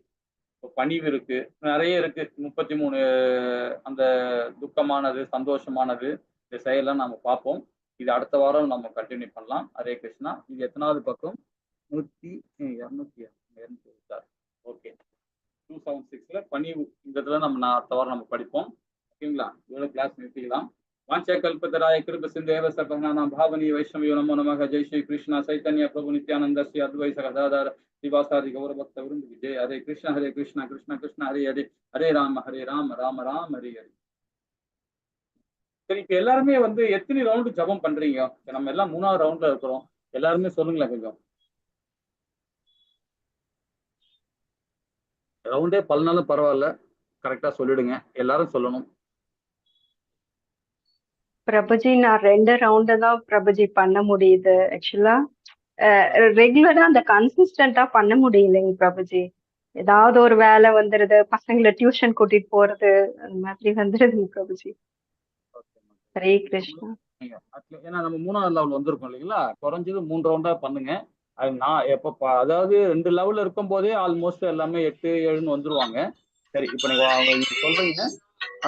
இப்போ பணிவு இருக்கு, நிறைய இருக்கு. 33 அந்த துக்கமானது, சந்தோஷமானது, இந்த செயலாம் நம்ம பார்ப்போம். இது அடுத்த வாரம் நம்ம கண்டினியூ பண்ணலாம். ஹரே கிருஷ்ணா. இது எத்தனாவது பக்கம்? 226. ஓகே, 276ல பணிவு. இந்த இடத்துல நம்ம அடுத்த வாரம் நம்ம படிப்போம். ஓகேங்களா? இவ்வளவு கிளாஸ் நிறுத்திக்கலாம். வாஞ்ச கல்பதராய கிருப சிந்தேவ சர்வஞானாம் பாவனீய வைஷ்ணவயோ நமோ நமः. ஜெய் ஸ்ரீ கிருஷ்ணா சைத்தன்ய பிரபு நித்யானந்த ஸ்ரீ அத்வைத கதாதார ஸ்ரீவாசாதி கௌரபக்த விருந்து விஜய். ஹரே கிருஷ்ணா ஹரே கிருஷ்ணா கிருஷ்ணா கிருஷ்ணா ஹரே ஹரே, ஹரே ராம ராம ராம ஹரே ஹரே. சரி, இப்ப எல்லாருமே எத்தனை ரவுண்டு ஜபம் பண்றீங்க? நம்ம எல்லாம் 3வது ரவுண்ட்ல இருக்கிறோம். எல்லாருமே சொல்லுங்களேன் கொஞ்சம். ரவுண்டே பலனாலும் பரவாயில்ல, கரெக்டா சொல்லிடுங்க. எல்லாரும் சொல்லணும். பிரபுஜி, நான் 2 ரவுண்டு தான் பிரபுஜி பண்ண முடியுது. ஆக்சுவலா ரெகுலரா அந்த கன்சிஸ்டன்டா பண்ண முடியலைங்க பிரபுஜி. ஏதாவது ஒரு வேலை வந்துருது, பசங்களை டியூஷன் கூட்டிட்டு போறது, அந்த மாதிரி வந்துருதுங்க பிரபுஜி. ஹரே கிருஷ்ணா. ஏன்னா நம்ம 3வது லெவல் வந்திருக்கோம் இல்லைங்களா? குறைஞ்சது 3 ரவுண்டா பண்ணுங்க. அது நான் அதாவது 2 லெவல்ல இருக்கும் போதே ஆல்மோஸ்ட் எல்லாமே 8 7ன்னு வந்துருவாங்க. சரி, இப்ப நீங்க சொல்றீங்க,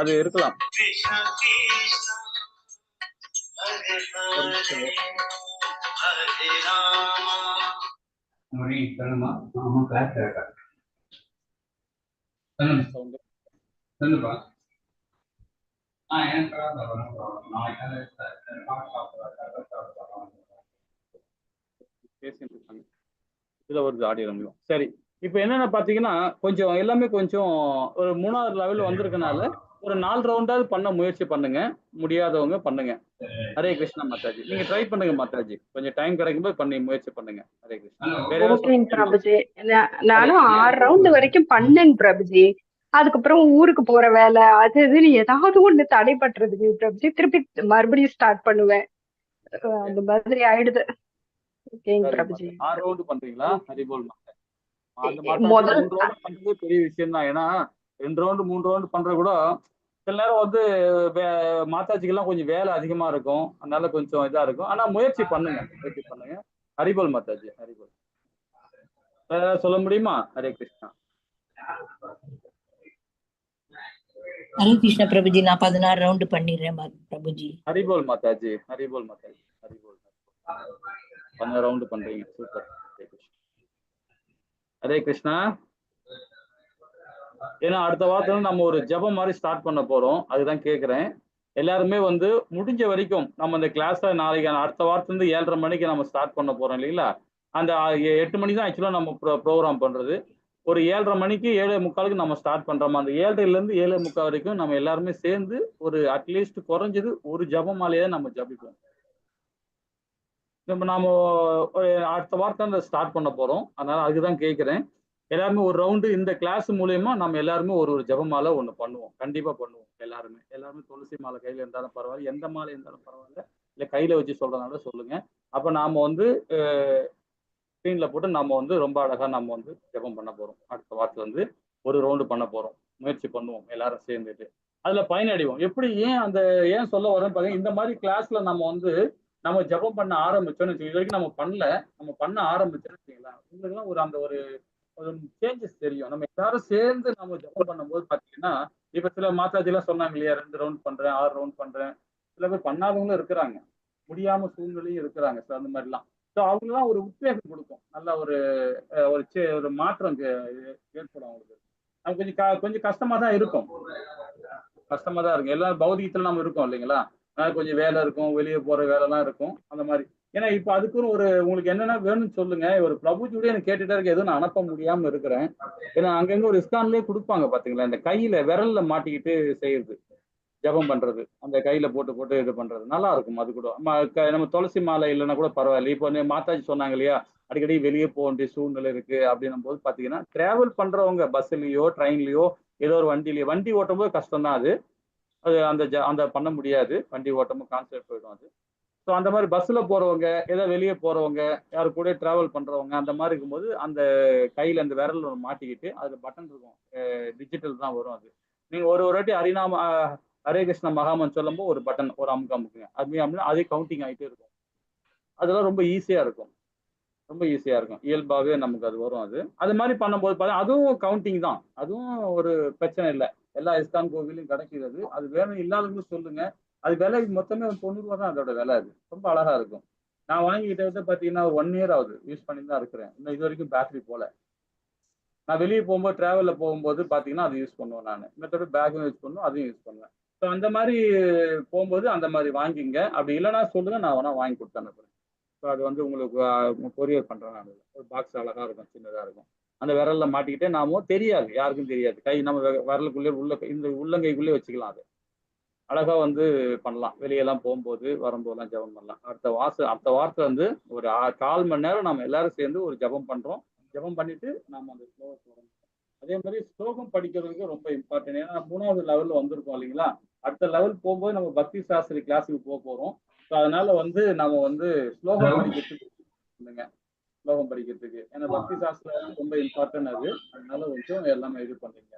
அது இருக்கலாம். இதுல வருது ஆடியோ. சரி, இப்ப என்னன்னா பாத்தீங்கன்னா, கொஞ்சம் எல்லாமே கொஞ்சம் ஒரு 3வது லெவல் வந்திருக்கனால ஒரு 4 ரவுண்டாவது பண்ண முயற்சி பண்ணுங்க. முடியாதவங்க பண்ணுங்க. ஹரே கிருஷ்ணா மாதாஜி. நீங்க ட்ரை பண்ணுங்க மாதாஜி, கொஞ்சம் டைம் கிடைக்கும்போது பண்ணி முயற்சி பண்ணுங்க. ஹரே கிருஷ்ணா. ஓகேங்க பிரபுஜி. நானும் 6 ரவுண்டு வரைக்கும் பண்ணேங்க பிரபுஜி. அதுக்கப்புறம் ஊருக்கு போற வேலை அது இதுன்னு ஏதாவது ஒண்ணு தடைபட்டுறதுக்கு பிரபுஜி. திருப்பி மறுபடியும் ஸ்டார்ட் பண்ணுவேன். அந்த மாதிரி ஆயிடுது. ஓகேங்க பிரபுஜி. 6 ரவுண்டு பண்றீங்களா? ஹரிபோல் மாதா. அந்த மாத்தாஜி முதல் 3 ரவுண்ட் பண்றதே பெரிய விஷயம் தான். ஏன்னா 2 ரவுண்டு 3 ரவுண்டு பண்றது கூட சில நேரம் வந்து மாத்தாஜிக்கெல்லாம் கொஞ்சம் வேலை அதிகமா இருக்கும். அதனால கொஞ்சம் இதா இருக்கும். ஆனா முயற்சி பண்ணுங்க, முயற்சி பண்ணுங்க. ஹரிபோல் மாத்தாஜி, ஹரிபோல். வேற ஏதாவது சொல்ல முடியுமா? ஹரே கிருஷ்ணா. ஹரே கிருஷ்ணா பிரபுஜி. நான் 16 ரவுண்டு பண்ணிடுறேன் பிரபுஜி. ஹரிபோல் மாதாஜி, ஹரிபோல் மாதாஜி, ஹரிபோல். 16 ரவுண்டு பண்றீங்க, சூப்பர். ஹரே கிருஷ்ணா. ஏன்னா அடுத்த வாரத்துல நம்ம ஒரு ஜபம் மாதிரி ஸ்டார்ட் பண்ண போறோம். அதுதான் கேட்கிறேன். எல்லாருமே வந்து முடிஞ்ச வரைக்கும் நம்ம இந்த கிளாஸை நாளைக்கு அடுத்த வாரத்துலேருந்து 7:30 மணிக்கு நம்ம ஸ்டார்ட் பண்ண போறோம் இல்லைங்களா? அந்த 8 மணி தான் ஆக்சுவலாக நம்ம ப்ரோக்ராம் பண்றது. ஒரு 7:30 மணிக்கு 7:45 நம்ம ஸ்டார்ட் பண்றோம். அந்த 7:30லேருந்து 7:45 வரைக்கும் நம்ம எல்லாருமே சேர்ந்து ஒரு அட்லீஸ்ட் குறைஞ்சது ஒரு ஜபமாலையே நம்ம ஜபிப்போம். நாம அடுத்த வாரத்தை ஸ்டார்ட் பண்ண போறோம். அதனால அதுதான் கேட்கிறேன். எல்லாருமே ஒரு ரவுண்டு இந்த கிளாஸ் மூலியமா நம்ம எல்லாருமே ஒரு ஜபமாலை ஒண்ணு பண்ணுவோம். கண்டிப்பா பண்ணுவோம். எல்லாருமே துளசி மாலை கையில இருந்தாலும் பரவாயில்ல, எந்த மாலை இருந்தாலும் பரவாயில்ல, இல்ல கையில வச்சு சொல்றதுனால சொல்லுங்க. அப்ப நாம வந்து ஸ்கிரீன்ல போட்டு நம்ம வந்து ரொம்ப அழகா நம்ம வந்து ஜபம் பண்ண போறோம். அடுத்த வாரத்துல வந்து ஒரு ரவுண்டு பண்ண போறோம். முயற்சி பண்ணுவோம் எல்லாரும் சேர்ந்துட்டு. அதுல பயனடைவோம். எப்படி ஏன் சொல்ல வரோம் பாத்தீங்கன்னா, இந்த மாதிரி கிளாஸ்ல நம்ம ஜபம் பண்ண ஆரம்பிச்சோம்னு வச்சுக்கோங்க. இது வரைக்கும் நம்ம பண்ணல, நம்ம பண்ண ஆரம்பிச்சோம்னு வச்சுக்கலாம், உங்களுக்குலாம் ஒரு சேஞ்சஸ் தெரியும். நம்ம எல்லாரும் சேர்ந்து நம்ம ஜபம் பண்ணும்போது பாத்தீங்கன்னா, இப்ப சில மாதாஜி எல்லாம் சொன்னாங்க இல்லையா, 2 ரவுண்ட் பண்றேன், 6 ரவுண்ட் பண்றேன். சில பேர் பண்ணாதவங்களும் இருக்கிறாங்க, முடியாம சூழ்நிலையும் இருக்கிறாங்க. ஸோ அந்த மாதிரிலாம் அவங்கலாம் ஒரு உத்வேகம் கொடுக்கும். நல்ல ஒரு மாற்றம் ஏற்படும் அவங்களுக்கு. அது கொஞ்சம் கஷ்டமா தான் இருக்கும். எல்லாரும் பௌதிகத்துல நம்ம இருக்கோம் இல்லைங்களா? கொஞ்சம் வேலை இருக்கும், வெளியே போற வேலைலாம் இருக்கும். அந்த மாதிரி ஏன்னா இப்ப அதுக்குன்னு உங்களுக்கு என்னென்ன வேணும்னு சொல்லுங்க. ஒரு பிரபுஜியோட எனக்கு கேட்டுட்டே இருக்க, எதுவும் நான் அனுப்ப முடியாம இருக்கிறேன். ஏன்னா அங்கங்க ஒரு இஸ்கான்லயே கொடுப்பாங்க பாத்தீங்களா, இந்த கையில விரல்ல மாட்டிக்கிட்டு செய்யுது ஜபம் பண்றது. அந்த கையில போட்டு இது பண்றது நல்லா இருக்கும். அது கூட நம்ம துளசி மாலை இல்லைன்னா கூட பரவாயில்ல. இப்போ மாதாஜி சொன்னாங்க இல்லையா, அடிக்கடி வெளியே போக வேண்டிய சூழ்நிலை இருக்கு அப்படின்னும் போது பாத்தீங்கன்னா, டிராவல் பண்றவங்க பஸ்லயோ ட்ரெயின்லயோ ஏதோ ஒரு வண்டி ஓட்டும் போது கஷ்டம் தான் அது. அந்த பண்ண முடியாது. வண்டி ஓட்டமும் கான்செப்ட் போயிடும் அது. ஸோ அந்த மாதிரி பஸ்ல போறவங்க, ஏதோ வெளியே போறவங்க, யாரு கூட டிராவல் பண்றவங்க, அந்த மாதிரி இருக்கும்போது அந்த கையில அந்த விரல் மாட்டிக்கிட்டு அது பட்டன் இருக்கும், டிஜிட்டல் தான் வரும். அது நீங்க ஒரு வாட்டி ஹரே கிருஷ்ண மகாமன் சொல்லும்போது ஒரு பட்டன் ஒரு அமுக்குங்க, அதே கவுண்டிங் ஆகிட்டே இருக்கும். அதெல்லாம் ரொம்ப ஈஸியா இருக்கும், இயல்பாகவே நமக்கு அது வரும். அது மாதிரி பண்ணும்போது அதுவும் கவுண்டிங் தான், அதுவும் ஒரு பிரச்சனை இல்லை. எல்லா இஸ்கான் கோவிலையும் கிடைக்கிறது. அது வேணும் இல்லாதவங்களும் சொல்லுங்க. அது விலை மொத்தமே 90 ரூபா தான் அதோட விலை. அது ரொம்ப அழகா இருக்கும். நான் வாங்கிக்கிட்ட பாத்தீங்கன்னா 1 இயர் ஆகுது, யூஸ் பண்ணி தான் இருக்கிறேன். இன்னும் இது வரைக்கும் பேட்டரி போல. நான் வெளியே போகும்போது டிராவல்ல போகும்போது பாத்தீங்கன்னா அது யூஸ் பண்ணுவேன். நான் மற்றபடி பேக்கும் யூஸ் பண்ணுவேன், அதையும் யூஸ் பண்ணுவேன். ஸோ அந்த மாதிரி போகும்போது அந்த மாதிரி வாங்கிங்க. அப்படி இல்லைன்னா சொல்லுங்க, நான் வேணா வாங்கி கொடுத்து அனுப்புறேன். ஸோ அது உங்களுக்கு கொரியர் பண்றேன். நான் ஒரு பாக்ஸ் அழகா இருக்கும், சின்னதா இருக்கும். அந்த விரல்ல மாட்டிக்கிட்டே நாமும் தெரியாது, யாருக்கும் தெரியாது. கை நம்ம விரலுக்குள்ளே இந்த உள்ளங்கைக்குள்ளே வச்சுக்கலாம். அது அழகா பண்ணலாம். வெளியெல்லாம் போகும்போது வரும்போதெல்லாம் ஜபம் பண்ணலாம். அடுத்த வாரத்துல ஒரு 1/4 மணி நேரம் நம்ம எல்லாரும் சேர்ந்து ஒரு ஜபம் பண்றோம். ஜபம் பண்ணிட்டு நாம அந்த ஸ்லோகம் தொடங்கணும். அதே மாதிரி ஸ்லோகம் படிக்கிறதுக்கு ரொம்ப இம்பார்ட்டன்ட். ஏன்னா 3வது லெவல்ல வந்திருக்கோம் இல்லைங்களா? அடுத்த லெவல் போகும்போது நம்ம பக்தி சாஸ்திரி கிளாஸுக்கு போறோம். ஸோ அதனால நம்ம ஸ்லோகம் படிக்கிறதுக்கு ஏன்னா பக்தி சாஸ்திரம் ரொம்ப இம்பார்ட்டன்ட் அது. அதனால எல்லாமே இது பண்றீங்க.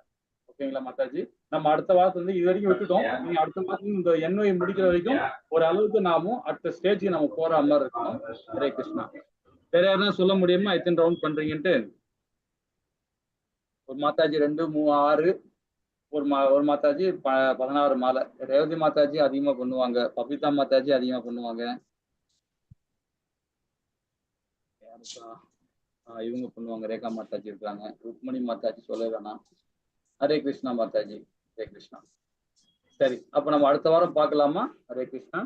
ஓகேங்களா மாதாஜி? நம்ம அடுத்த வாரத்துல இது வரைக்கும் விட்டுட்டோம். நீங்க அடுத்த வாரத்துல இந்த என்ஒய் முடிக்கிற வரைக்கும் ஒரு அளவுக்கு நாமும் அடுத்த ஸ்டேஜுக்கு நம்ம போற மாதிரி இருக்கணும். ஹரே கிருஷ்ணா. வேற யாரும் சொல்ல முடியுமா எத்தனை ரவுண்ட் பண்றீங்கன்ட்டு? ஒரு மாதாஜி 2, 3, 6, ஒரு மாதாஜி 16 மாலை. ரேவதி மாதாஜி அதிகமா பண்ணுவாங்க, பபிதா மாதாஜி அதிகமா பண்ணுவாங்க, இவங்க பண்ணுவாங்க, ரேகா மாதாஜி இருக்காங்க, ருக்மணி மாதாஜி சொல்ல வேணாம். ஹரே கிருஷ்ணா மாதாஜி. ஹரே கிருஷ்ணா. சரி, அப்ப நம்ம அடுத்த வாரம் பார்க்கலாமா? ஹரே கிருஷ்ணா.